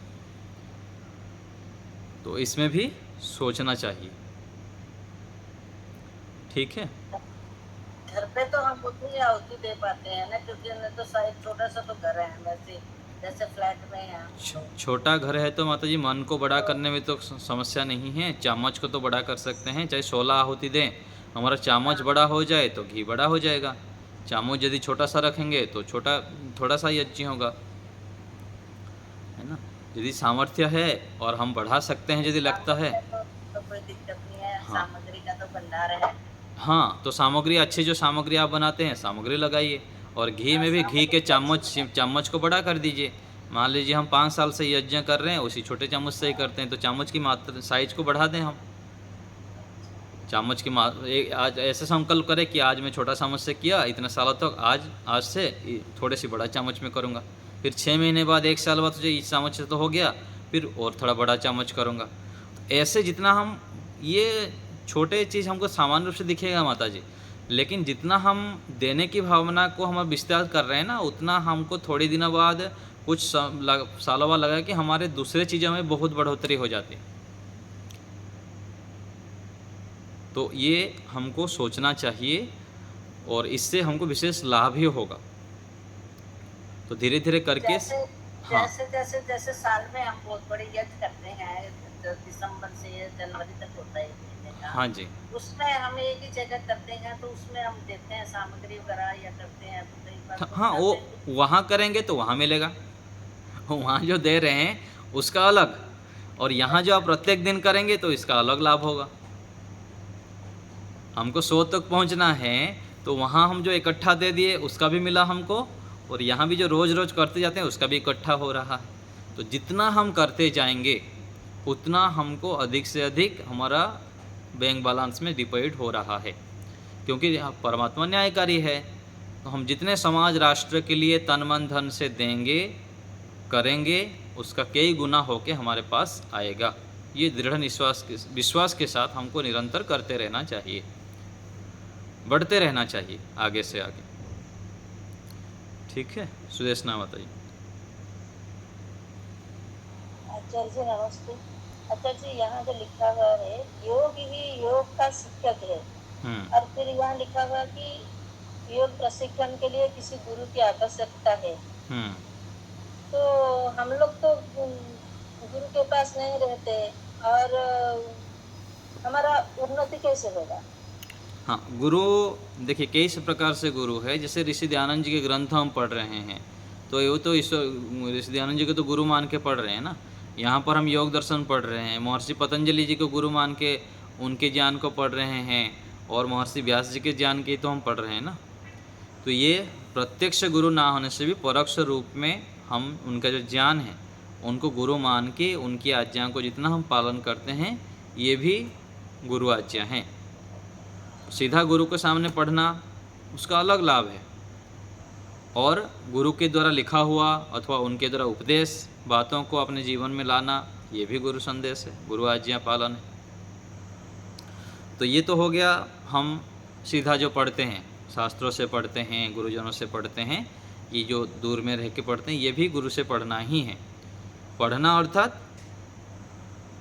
तो इसमें भी सोचना चाहिए। ठीक है। घर पे तो हम उतनी आहुति दे पाते हैं ना, क्योंकि हमने तो साइड छोटा सा तो घर है वैसे, जैसे फ्लैट में है तो। छोटा घर है तो माता जी मन को बड़ा करने में तो समस्या नहीं है, चामच को तो बड़ा कर सकते हैं। चाहे 16 आहुति दें, हमारा चामच हाँ, बड़ा हो जाए तो घी बड़ा हो जाएगा। चामच यदि छोटा सा रखेंगे तो छोटा थोड़ा सा ही यज्ञ होगा, है ना। यदि सामर्थ्य है और हम बढ़ा सकते हैं यदि लगता है, सामग्री तो कोई दिक्कत नहीं है, हाँ सामग्री का तो भंडार है। हाँ, तो सामग्री अच्छी जो सामग्री आप बनाते हैं सामग्री लगाइए, और घी हाँ, में भी घी सामग्री के तो अच्छी है। चम्मच को बड़ा कर दीजिए। मान लीजिए हम 5 साल से यज्ञ कर रहे हैं, उसी छोटे चम्मच से ही करते हैं, तो चम्मच की मात्रा साइज को बढ़ा दें हम। चम्मच की आज ऐसे संकल्प करें कि आज मैं छोटा चम्मच से किया इतने सालों तक, आज से थोड़े सी बड़ा चम्मच में करूँगा। फिर 6 महीने बाद 1 साल बाद तुझे इस चम्मच से तो हो गया, फिर और थोड़ा बड़ा चम्मच करूँगा। ऐसे जितना हम ये छोटे चीज़ हमको सामान्य रूप से दिखेगा माता जी, लेकिन जितना हम देने की भावना को हम विस्तार कर रहे हैं ना, उतना हमको थोड़े दिनों बाद कुछ सालों बाद लगा कि हमारे दूसरे चीज़ों में बहुत बढ़ोतरी हो जाती है। तो ये हमको सोचना चाहिए, और इससे हमको विशेष लाभ ही होगा। तो धीरे धीरे करके जैसे हाँ जैसे जैसे जैसे साल में हम बहुत बड़े यज्ञ करते हैं, जो दिसंबर से जनवरी तक होता है 1 महीने का, हाँ जी, उसमें हम एक ही जगह करते हैं तो उसमें हम देते हैं सामग्री वगैरह या करते हैं, तो कई बार तो हाँ वो जाते हैं। वहाँ करेंगे तो वहाँ मिलेगा। वहाँ जो दे रहे हैं उसका अलग, और यहाँ जो अच्छा, आप प्रत्येक दिन करेंगे तो इसका अलग लाभ होगा। हमको 100 तक पहुँचना है, तो वहाँ हम जो इकट्ठा दे दिए उसका भी मिला हमको, और यहाँ भी जो रोज़ रोज़ करते जाते हैं उसका भी इकट्ठा हो रहा है। तो जितना हम करते जाएंगे उतना हमको अधिक से अधिक हमारा बैंक बैलेंस में डिपॉजिट हो रहा है, क्योंकि परमात्मा न्यायकारी है। तो हम जितने समाज राष्ट्र के लिए तन मन धन से देंगे करेंगे, उसका कई गुना होके हमारे पास आएगा। ये दृढ़ विश्वास के साथ हमको निरंतर करते रहना चाहिए, बढ़ते रहना चाहिए आगे से आगे। ठीक है, सुदेशना माता जी। आचार्य जी नमस्ते। आचार्य जी, यहाँ जो लिखा हुआ है योग ही योग का शिक्षक है, हम्म और फिर यहाँ लिखा हुआ कि योग प्रशिक्षण के लिए किसी गुरु की आवश्यकता है। हम्म तो हम लोग तो गुरु के पास नहीं रहते, और हमारा उन्नति कैसे होगा? हाँ, गुरु देखिए कई से प्रकार से गुरु है। जैसे ऋषि दयानंद जी के ग्रंथ हम पढ़ रहे हैं, तो ये तो इस ऋषि दयानंद जी को तो गुरु मान के पढ़ रहे हैं ना। यहाँ पर हम योग दर्शन पढ़ रहे हैं, महर्षि पतंजलि जी को गुरु मान के उनके ज्ञान को पढ़ रहे हैं, और महर्षि व्यास जी के ज्ञान की तो हम पढ़ रहे हैं ना। तो ये प्रत्यक्ष गुरु ना होने से भी परोक्ष रूप में हम उनका जो ज्ञान है उनको गुरु मान के उनकी आज्ञा को जितना हम पालन करते हैं, ये भी गुरु आज्ञा हैं। सीधा गुरु के सामने पढ़ना उसका अलग लाभ है, और गुरु के द्वारा लिखा हुआ अथवा उनके द्वारा उपदेश बातों को अपने जीवन में लाना, ये भी गुरु संदेश है, गुरु आज्ञा पालन है। तो ये तो हो गया हम सीधा जो पढ़ते हैं, शास्त्रों से पढ़ते हैं, गुरुजनों से पढ़ते हैं, ये जो दूर में रह के पढ़ते हैं, ये भी गुरु से पढ़ना ही है। पढ़ना अर्थात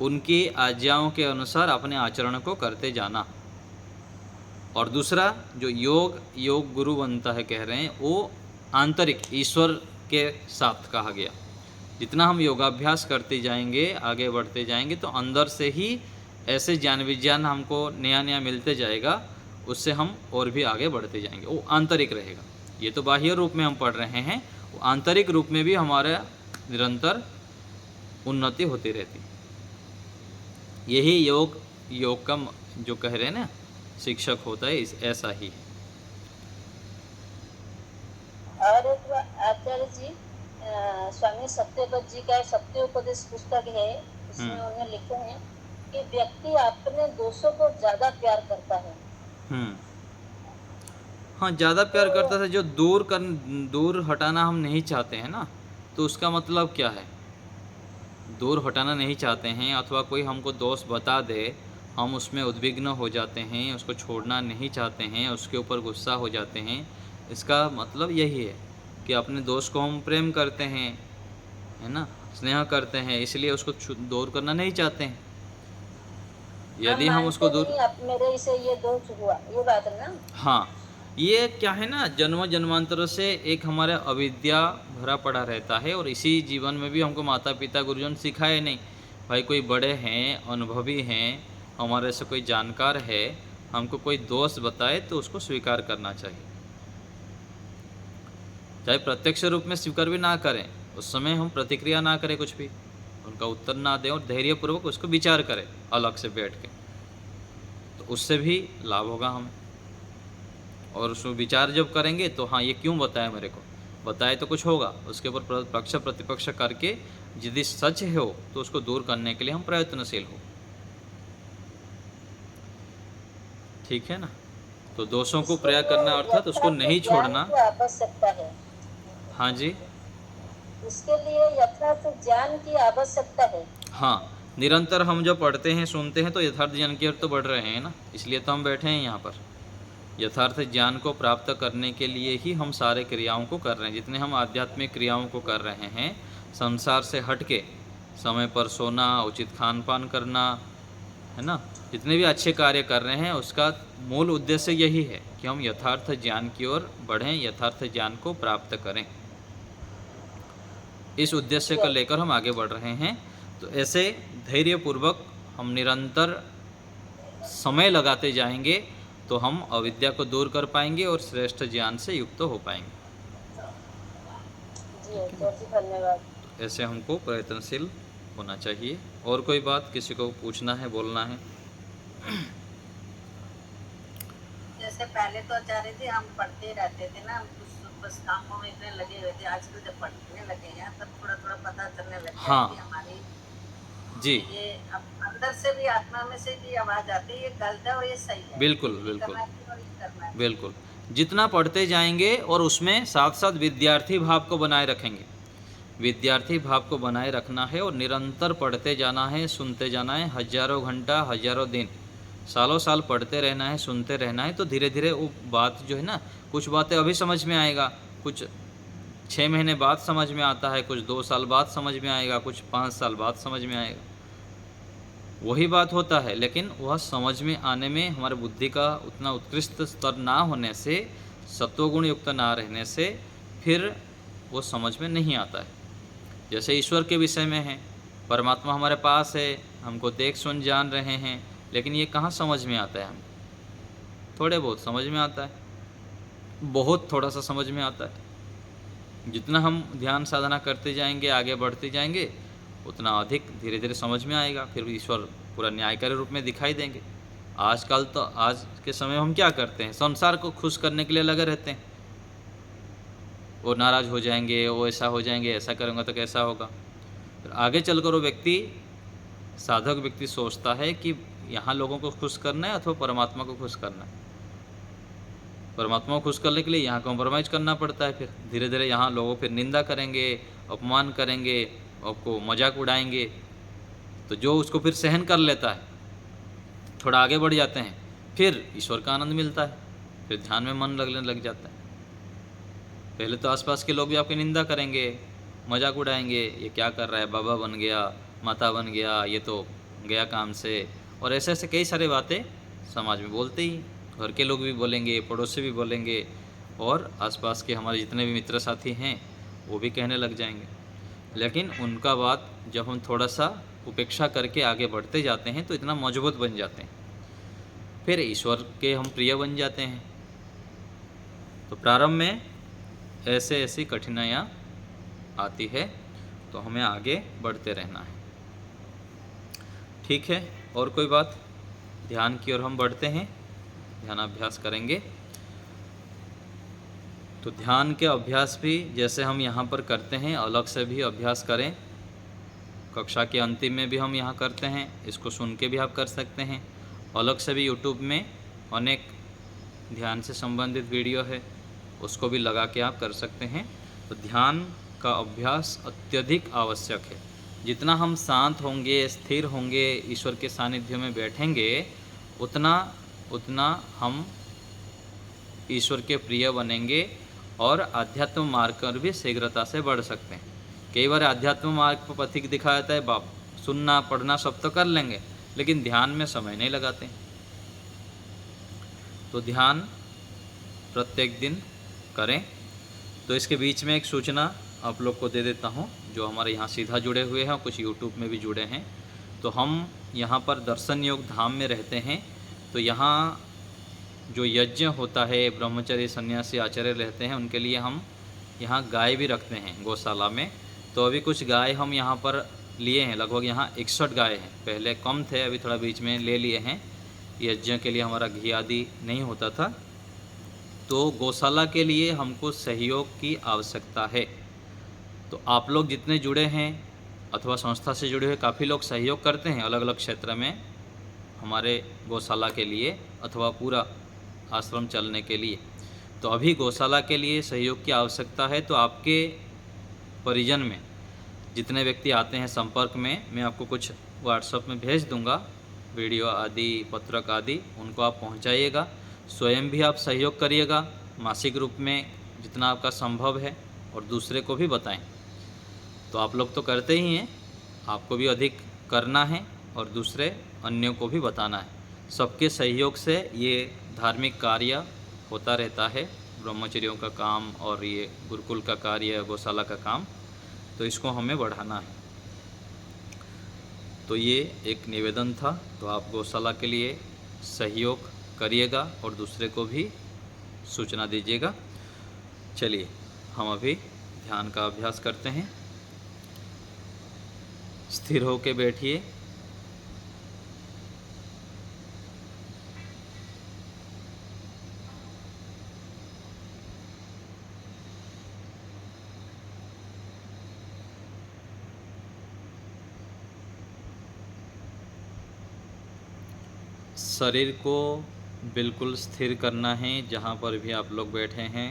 उनकी आज्ञाओं के अनुसार अपने आचरण को करते जाना। और दूसरा जो योग गुरु बनता है कह रहे हैं, वो आंतरिक ईश्वर के साथ कहा गया। जितना हम योगाभ्यास करते जाएंगे, आगे बढ़ते जाएंगे, तो अंदर से ही ऐसे ज्ञान विज्ञान हमको नया नया मिलते जाएगा, उससे हम और भी आगे बढ़ते जाएंगे। वो आंतरिक रहेगा। ये तो बाह्य रूप में हम पढ़ रहे हैं, वो आंतरिक रूप में भी हमारा निरंतर उन्नति होती रहती है। यही योग का जो कह रहे हैं ना शिक्षक होता है, ऐसा ही है। और एक आचार्य जी, स्वामी सत्यव्रत जी का सत्य उपदेश पुस्तक है, इसमें उन्हें लिखे हैं कि व्यक्ति अपने दोषों को ज्यादा प्यार करता है। हम्म हाँ, ज़्यादा प्यार तो करता था, जो दूर हटाना हम नहीं चाहते हैं ना, तो उसका मतलब क्या है? दूर हटाना नहीं चाहते हैं अथवा कोई हमको दोष बता दे, हम उसमें उद्विग्न हो जाते हैं, उसको छोड़ना नहीं चाहते हैं, उसके ऊपर गुस्सा हो जाते हैं। इसका मतलब यही है कि अपने दोस्त को हम प्रेम करते हैं, है ना? स्नेह करते हैं, इसलिए उसको दूर करना नहीं चाहते हैं। हम यदि हम उसको मानते दूर नहीं, अब मेरे से ये दोष हुआ, ये बात है ना। हाँ, ये क्या है ना, जन्म-जन्मांतरों से एक हमारा अविद्या भरा पड़ा रहता है और इसी जीवन में भी हमको माता-पिता, गुरुजन सिखाए नहीं। भाई कोई बड़े हैं, अनुभवी हैं, हमारे से कोई जानकार है, हमको कोई दोष बताए तो उसको स्वीकार करना चाहिए। चाहे प्रत्यक्ष रूप में स्वीकार भी ना करें, उस समय हम प्रतिक्रिया ना करें कुछ भी, उनका उत्तर ना दें और धैर्यपूर्वक उसको विचार करें अलग से बैठ के, तो उससे भी लाभ होगा हमें। और उसमें विचार जब करेंगे तो हाँ, ये क्यों बताया मेरे को, बताए तो कुछ होगा, उसके ऊपर पक्ष प्रतिपक्ष करके यदि सच हो तो उसको दूर करने के लिए हम प्रयत्नशील हो। ठीक है ना? तो दोषों को इसके प्रयाग लिए करना अर्थात उसको यथार्थ नहीं ज्ञान छोड़ना। की आवश्यकता है। हाँ जी। इसके लिए यथार्थ ज्ञान की आवश्यकता है। हाँ, निरंतर हम जब पढ़ते हैं, सुनते हैं तो यथार्थ ज्ञान की ओर तो बढ़ रहे हैं ना, इसलिए तो हम बैठे हैं यहाँ पर। यथार्थ ज्ञान को प्राप्त करने के लिए ही हम सारे क्रियाओं को कर रहे हैं। जितने हम आध्यात्मिक क्रियाओं को कर रहे हैं, संसार से हट के, समय पर सोना, उचित खान पान करना, है ना, जितने भी अच्छे कार्य कर रहे हैं, उसका मूल उद्देश्य यही है कि हम यथार्थ ज्ञान की ओर बढ़ें, यथार्थ ज्ञान को प्राप्त करें। इस उद्देश्य को यस। लेकर हम आगे बढ़ रहे हैं। तो ऐसे धैर्यपूर्वक हम निरंतर समय लगाते जाएंगे तो हम अविद्या को दूर कर पाएंगे और श्रेष्ठ ज्ञान से युक्त हो पाएंगे। जी ठीक है ना? सर जी, धन्यवाद। तो ऐसे हमको प्रयत्नशील होना चाहिए। और कोई बात किसी को पूछना है, बोलना है? जैसे पहले तो आचार्य जी हम पढ़ते रहते थे ना, हम कुछ बस कामों में इतने लगे हुए थे। आजकल जब पढ़ने लगे हैं तब थोड़ा थोड़ा पता चलने लग गया हाँ कि हमारी जी, ये अब अंदर से भी, आत्मा में से भी आवाज आती है, ये गलत है और ये सही है, बिल्कुल ये नहीं बिल्कुल करना चाहिए और ये करना चाहिए। बिल्कुल। जितना पढ़ते जाएंगे और उसमें साथ साथ विद्यार्थी भाव को बनाए रखेंगे, विद्यार्थी भाव को बनाए रखना है और निरंतर पढ़ते जाना है, सुनते जाना है, हजारों घंटा, हजारों दिन, सालों साल पढ़ते रहना है, सुनते रहना है। तो धीरे धीरे वो बात जो है ना, कुछ बातें अभी समझ में आएगा, कुछ 6 महीने बाद समझ में आता है, कुछ 2 साल बाद समझ में आएगा, कुछ 5 साल बाद समझ में आएगा। वही बात होता है, लेकिन वह समझ में आने में हमारे बुद्धि का उतना उत्कृष्ट स्तर ना होने से, सत्वगुण युक्त ना रहने से, फिर वो समझ में नहीं आता है। जैसे ईश्वर के विषय में है, परमात्मा हमारे पास है, हमको देख सुन जान रहे हैं, लेकिन ये कहाँ समझ में आता है हमें? थोड़े बहुत समझ में आता है, बहुत थोड़ा सा समझ में आता है। जितना हम ध्यान साधना करते जाएंगे, आगे बढ़ते जाएंगे, उतना अधिक धीरे धीरे समझ में आएगा। फिर ईश्वर पूरा न्यायकारी रूप में दिखाई देंगे। आजकल तो, आज के समय में हम क्या करते हैं, संसार को खुश करने के लिए लगे रहते हैं। वो नाराज़ हो जाएंगे, वो ऐसा हो जाएंगे, ऐसा करूँगा तो कैसा होगा। फिर आगे चलकर वो व्यक्ति, साधक व्यक्ति सोचता है कि यहाँ लोगों को खुश करना है अथवा परमात्मा को खुश करना है। परमात्मा को खुश करने के लिए यहाँ कॉम्प्रोमाइज़ करना पड़ता है। फिर धीरे धीरे यहाँ लोगों फिर निंदा करेंगे, अपमान करेंगे, आपको मजाक उड़ाएंगे, तो जो उसको फिर सहन कर लेता है, थोड़ा आगे बढ़ जाते हैं, फिर ईश्वर का आनंद मिलता है, फिर ध्यान में मन लगने लग जाता है। पहले तो आसपास के लोग भी आपकी निंदा करेंगे, मजाक उड़ाएंगे, ये क्या कर रहा है, बाबा बन गया, माता बन गया, ये तो गया काम से, और ऐसे ऐसे कई सारी बातें समाज में बोलते ही, घर के लोग भी बोलेंगे, पड़ोसी भी बोलेंगे, और आसपास के हमारे जितने भी मित्र साथी हैं वो भी कहने लग जाएंगे। लेकिन उनका बात जब हम थोड़ा सा उपेक्षा करके आगे बढ़ते जाते हैं तो इतना मजबूत बन जाते हैं, फिर ईश्वर के हम प्रिय बन जाते हैं। तो प्रारंभ में ऐसे ऐसी कठिनाइयाँ आती है, तो हमें आगे बढ़ते रहना है। ठीक है, और कोई बात? ध्यान की ओर हम बढ़ते हैं, ध्यानाभ्यास करेंगे। तो ध्यान के अभ्यास भी जैसे हम यहाँ पर करते हैं, अलग से भी अभ्यास करें। कक्षा के अंतिम में भी हम यहाँ करते हैं, इसको सुन के भी आप कर सकते हैं। अलग से भी यूट्यूब में अनेक ध्यान से संबंधित वीडियो है, उसको भी लगा के आप कर सकते हैं। तो ध्यान का अभ्यास अत्यधिक आवश्यक है। जितना हम शांत होंगे, स्थिर होंगे, ईश्वर के सानिध्य में बैठेंगे, उतना उतना हम ईश्वर के प्रिय बनेंगे और आध्यात्म मार्ग पर भी शीघ्रता से बढ़ सकते हैं। कई बार आध्यात्म मार्ग पर पथिक दिखाया जाता है, बाप सुनना पढ़ना सब तो कर लेंगे, लेकिन ध्यान में समय नहीं लगाते। तो ध्यान प्रत्येक दिन करें। तो इसके बीच में एक सूचना आप लोग को दे देता हूँ, जो हमारे यहाँ सीधा जुड़े हुए हैं और कुछ यूट्यूब में भी जुड़े हैं। तो हम यहाँ पर दर्शन योग धाम में रहते हैं। तो यहाँ जो यज्ञ होता है, ब्रह्मचर्य सन्यासी आचार्य रहते हैं, उनके लिए हम यहाँ गाय भी रखते हैं गौशाला में। तो अभी कुछ गाय हम यहाँ पर लिए हैं, लगभग यहाँ 61 गाय हैं। पहले कम थे, अभी थोड़ा बीच में ले लिए हैं। यज्ञ के लिए हमारा घी आदि नहीं होता था। तो गौशाला के लिए हमको सहयोग की आवश्यकता है। तो आप लोग जितने जुड़े हैं अथवा संस्था से जुड़े हुए, काफ़ी लोग सहयोग करते हैं अलग अलग क्षेत्र में हमारे गौशाला के लिए अथवा पूरा आश्रम चलने के लिए। तो अभी गौशाला के लिए सहयोग की आवश्यकता है। तो आपके परिजन में जितने व्यक्ति आते हैं संपर्क में, मैं आपको कुछ व्हाट्सएप में भेज दूंगा, वीडियो आदि, पत्रक आदि, उनको आप पहुंचाइएगा। स्वयं भी आप सहयोग करिएगा मासिक रूप में जितना आपका संभव है, और दूसरे को भी बताएं। तो आप लोग तो करते ही हैं, आपको भी अधिक करना है और दूसरे अन्यों को भी बताना है। सबके सहयोग से ये धार्मिक कार्य होता रहता है, ब्रह्मचर्यों का काम और ये गुरुकुल का कार्य, गौशाला का काम। तो इसको हमें बढ़ाना है। तो ये एक निवेदन था। तो आप गौशाला के लिए सहयोग करिएगा और दूसरे को भी सूचना दीजिएगा। चलिए हम अभी ध्यान का अभ्यास करते हैं। स्थिर होकर बैठिए। शरीर को बिल्कुल स्थिर करना है। जहाँ पर भी आप लोग बैठे हैं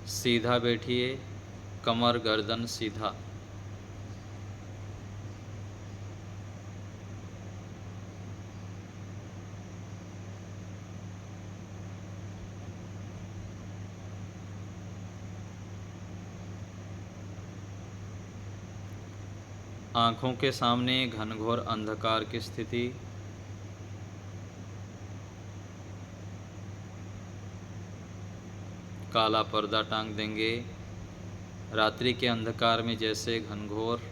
सीधा बैठिए, कमर गर्दन सीधा। आँखों के सामने घनघोर अंधकार की स्थिति। काला पर्दा टांग देंगे। रात्रि के अंधकार में जैसे घनघोर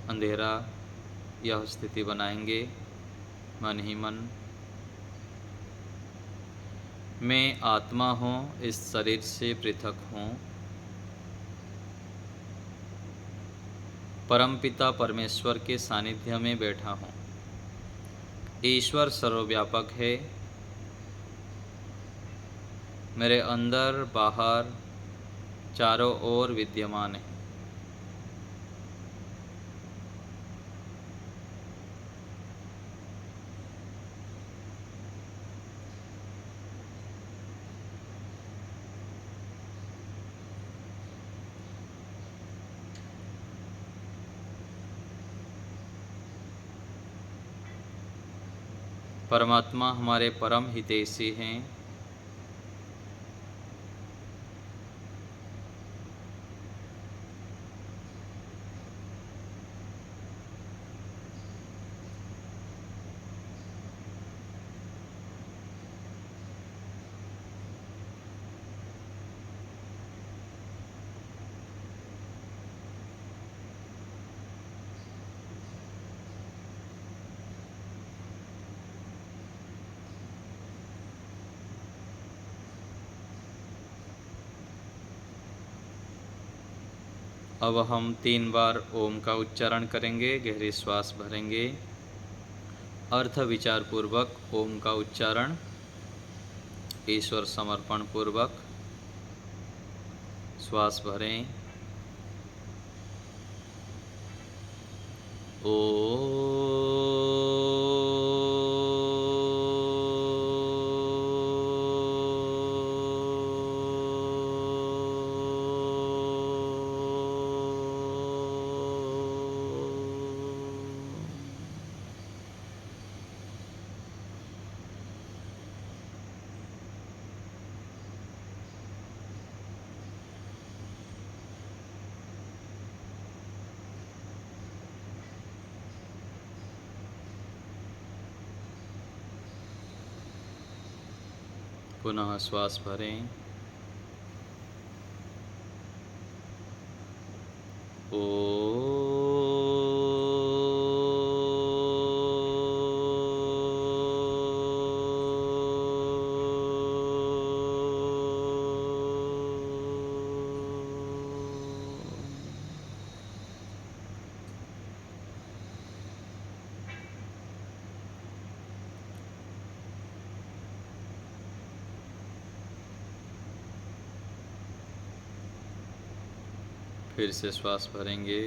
अंधेरा, यह स्थिति बनाएंगे मन ही मन। मैं आत्मा हूँ, इस शरीर से पृथक हूँ। परमपिता परमेश्वर के सानिध्य में बैठा हूँ। ईश्वर सर्वव्यापक है, मेरे अंदर बाहर चारों ओर विद्यमान है। परमात्मा हमारे परम हितैषी हैं। अब हम 3 बार ओम का उच्चारण करेंगे। गहरी श्वास भरेंगे। अर्थ विचार पूर्वक ओम का उच्चारण, ईश्वर समर्पण पूर्वक श्वास भरें। ओ पुनः श्वास भरें। फिर से श्वास भरेंगे।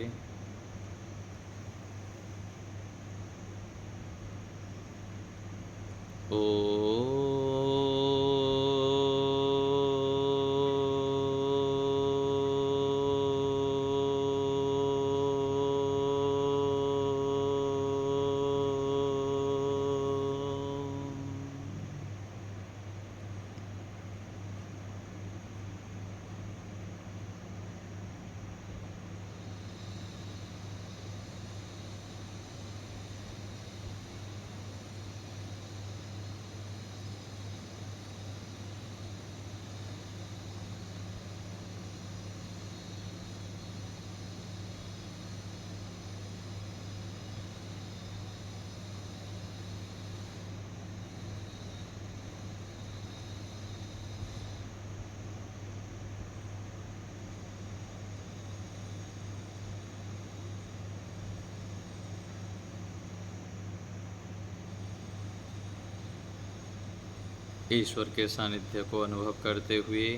ईश्वर के सानिध्य को अनुभव करते हुए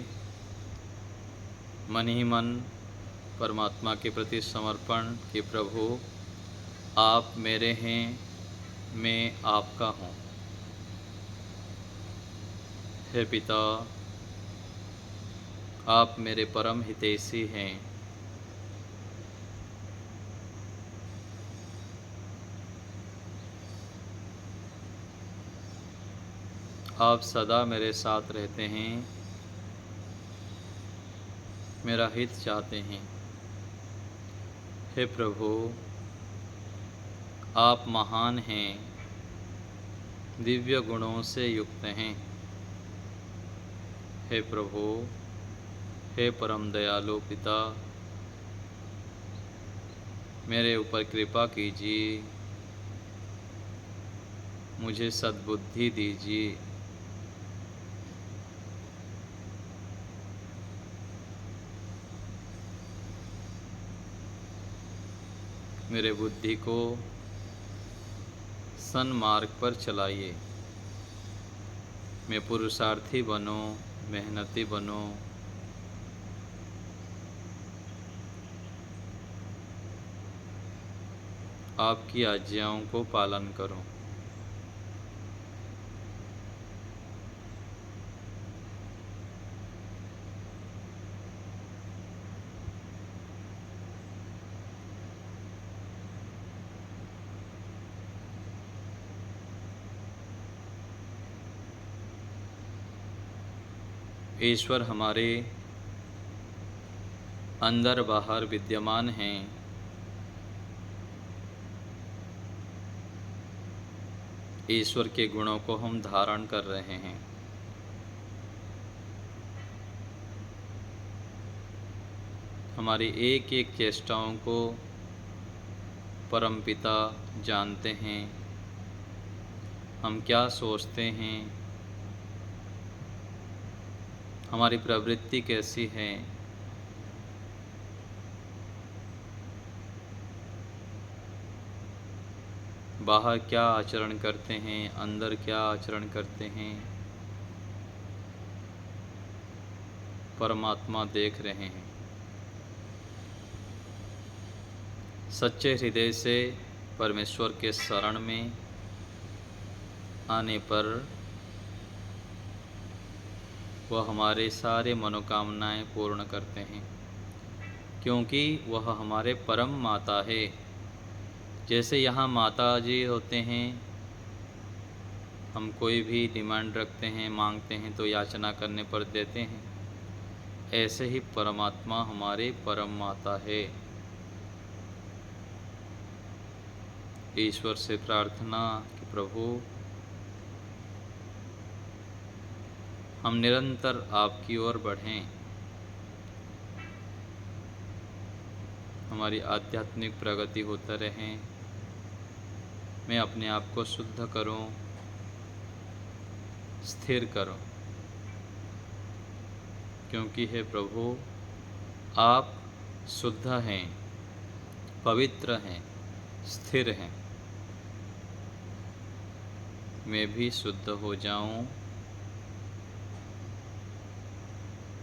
मन ही मन परमात्मा के प्रति समर्पण कि प्रभु आप मेरे हैं, मैं आपका हूँ। हे पिता, आप मेरे परम हितैषी हैं। आप सदा मेरे साथ रहते हैं, मेरा हित चाहते हैं। हे प्रभु, आप महान हैं, दिव्य गुणों से युक्त हैं। हे प्रभु, हे परम दयालु पिता, मेरे ऊपर कृपा कीजिए, मुझे सद्बुद्धि दीजिए। मेरे बुद्धि को सन्मार्ग पर चलाइए। मैं पुरुषार्थी बनूं, मेहनती बनूं। आपकी आज्ञाओं को पालन करूं। ईश्वर हमारे अंदर बाहर विद्यमान हैं। ईश्वर के गुणों को हम धारण कर रहे हैं। हमारी एक एक चेष्टाओं को परमपिता जानते हैं। हम क्या सोचते हैं, हमारी प्रवृत्ति कैसी है, बाहर क्या आचरण करते हैं, अंदर क्या आचरण करते हैं, परमात्मा देख रहे हैं। सच्चे हृदय से परमेश्वर के शरण में आने पर वह हमारे सारे मनोकामनाएं पूर्ण करते हैं, क्योंकि वह हमारे परम माता है। जैसे यहाँ माता जी होते हैं, हम कोई भी डिमांड रखते हैं, मांगते हैं तो याचना करने पर देते हैं। ऐसे ही परमात्मा हमारे परम माता है। ईश्वर से प्रार्थना कि प्रभु हम निरंतर आपकी ओर बढ़ें, हमारी आध्यात्मिक प्रगति होता रहें। मैं अपने आप को शुद्ध करूं, स्थिर करूं, क्योंकि हे प्रभु आप शुद्ध हैं, पवित्र हैं, स्थिर हैं। मैं भी शुद्ध हो जाऊं,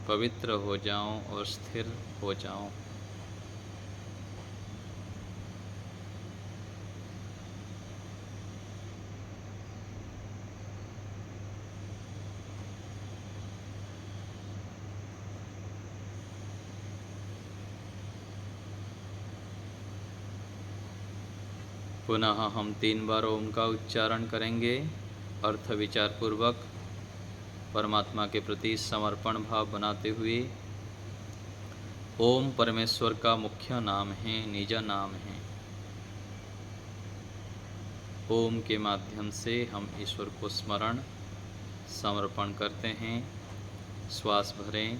पवित्र हो जाऊं और स्थिर हो जाऊं। पुनः हम 3 बार ओम का उच्चारण करेंगे, अर्थ विचार पूर्वक, परमात्मा के प्रति समर्पण भाव बनाते हुए। ओम परमेश्वर का मुख्य नाम है, निज नाम है। ओम के माध्यम से हम ईश्वर को स्मरण समर्पण करते हैं। श्वास भरें।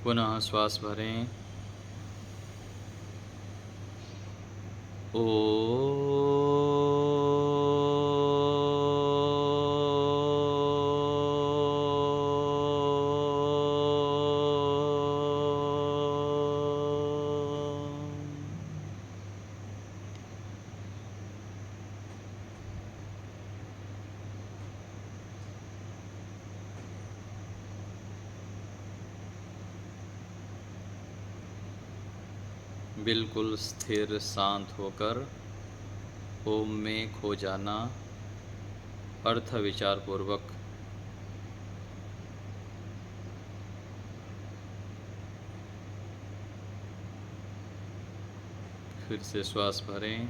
पुनः श्वास भरें। बिल्कुल स्थिर शांत होकर ओम में खो जाना, अर्थ विचार पूर्वक। फिर से श्वास भरें।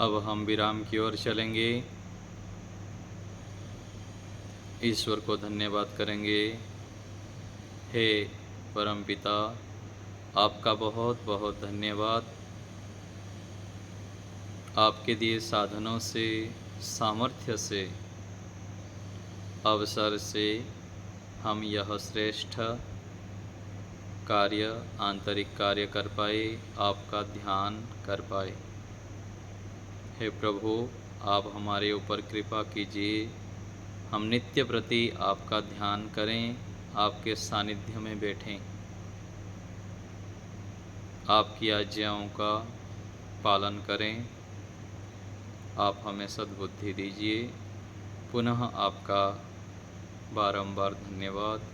अब हम विराम की ओर चलेंगे। ईश्वर को धन्यवाद करेंगे। हे परमपिता, आपका बहुत बहुत धन्यवाद। आपके दिए साधनों से, सामर्थ्य से, अवसर से हम यह श्रेष्ठ कार्य, आंतरिक कार्य कर पाए, आपका ध्यान कर पाए। हे प्रभु, आप हमारे ऊपर कृपा कीजिए। हम नित्य प्रति आपका ध्यान करें, आपके सानिध्य में बैठें, आपकी आज्ञाओं का पालन करें। आप हमें सद्बुद्धि दीजिए। पुनः आपका बारंबार धन्यवाद।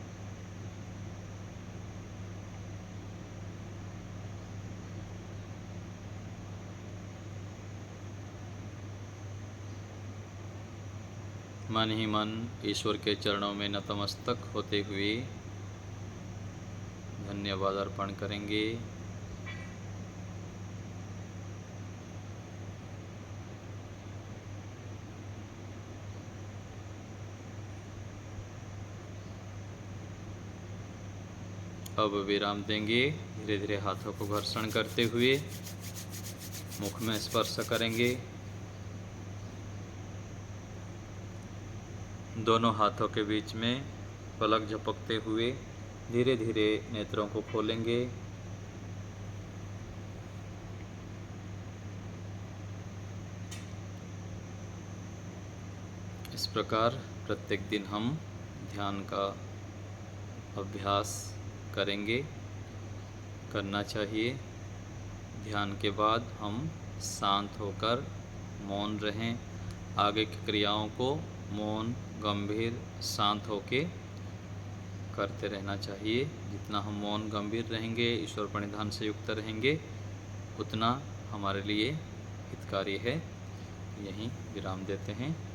मन ही मन ईश्वर के चरणों में नतमस्तक होते हुए धन्यवाद अर्पण करेंगे। अब विराम देंगे। धीरे धीरे हाथों को घर्षण करते हुए मुख में स्पर्श करेंगे। दोनों हाथों के बीच में पलक झपकते हुए धीरे धीरे नेत्रों को खोलेंगे। इस प्रकार प्रत्येक दिन हम ध्यान का अभ्यास करेंगे, करना चाहिए। ध्यान के बाद हम शांत होकर मौन रहें। आगे की क्रियाओं को मौन, गंभीर, शांत होके करते रहना चाहिए। जितना हम मौन, गंभीर रहेंगे, ईश्वर प्रणिधान से युक्त रहेंगे, उतना हमारे लिए हितकारी है। यहीं विराम देते हैं।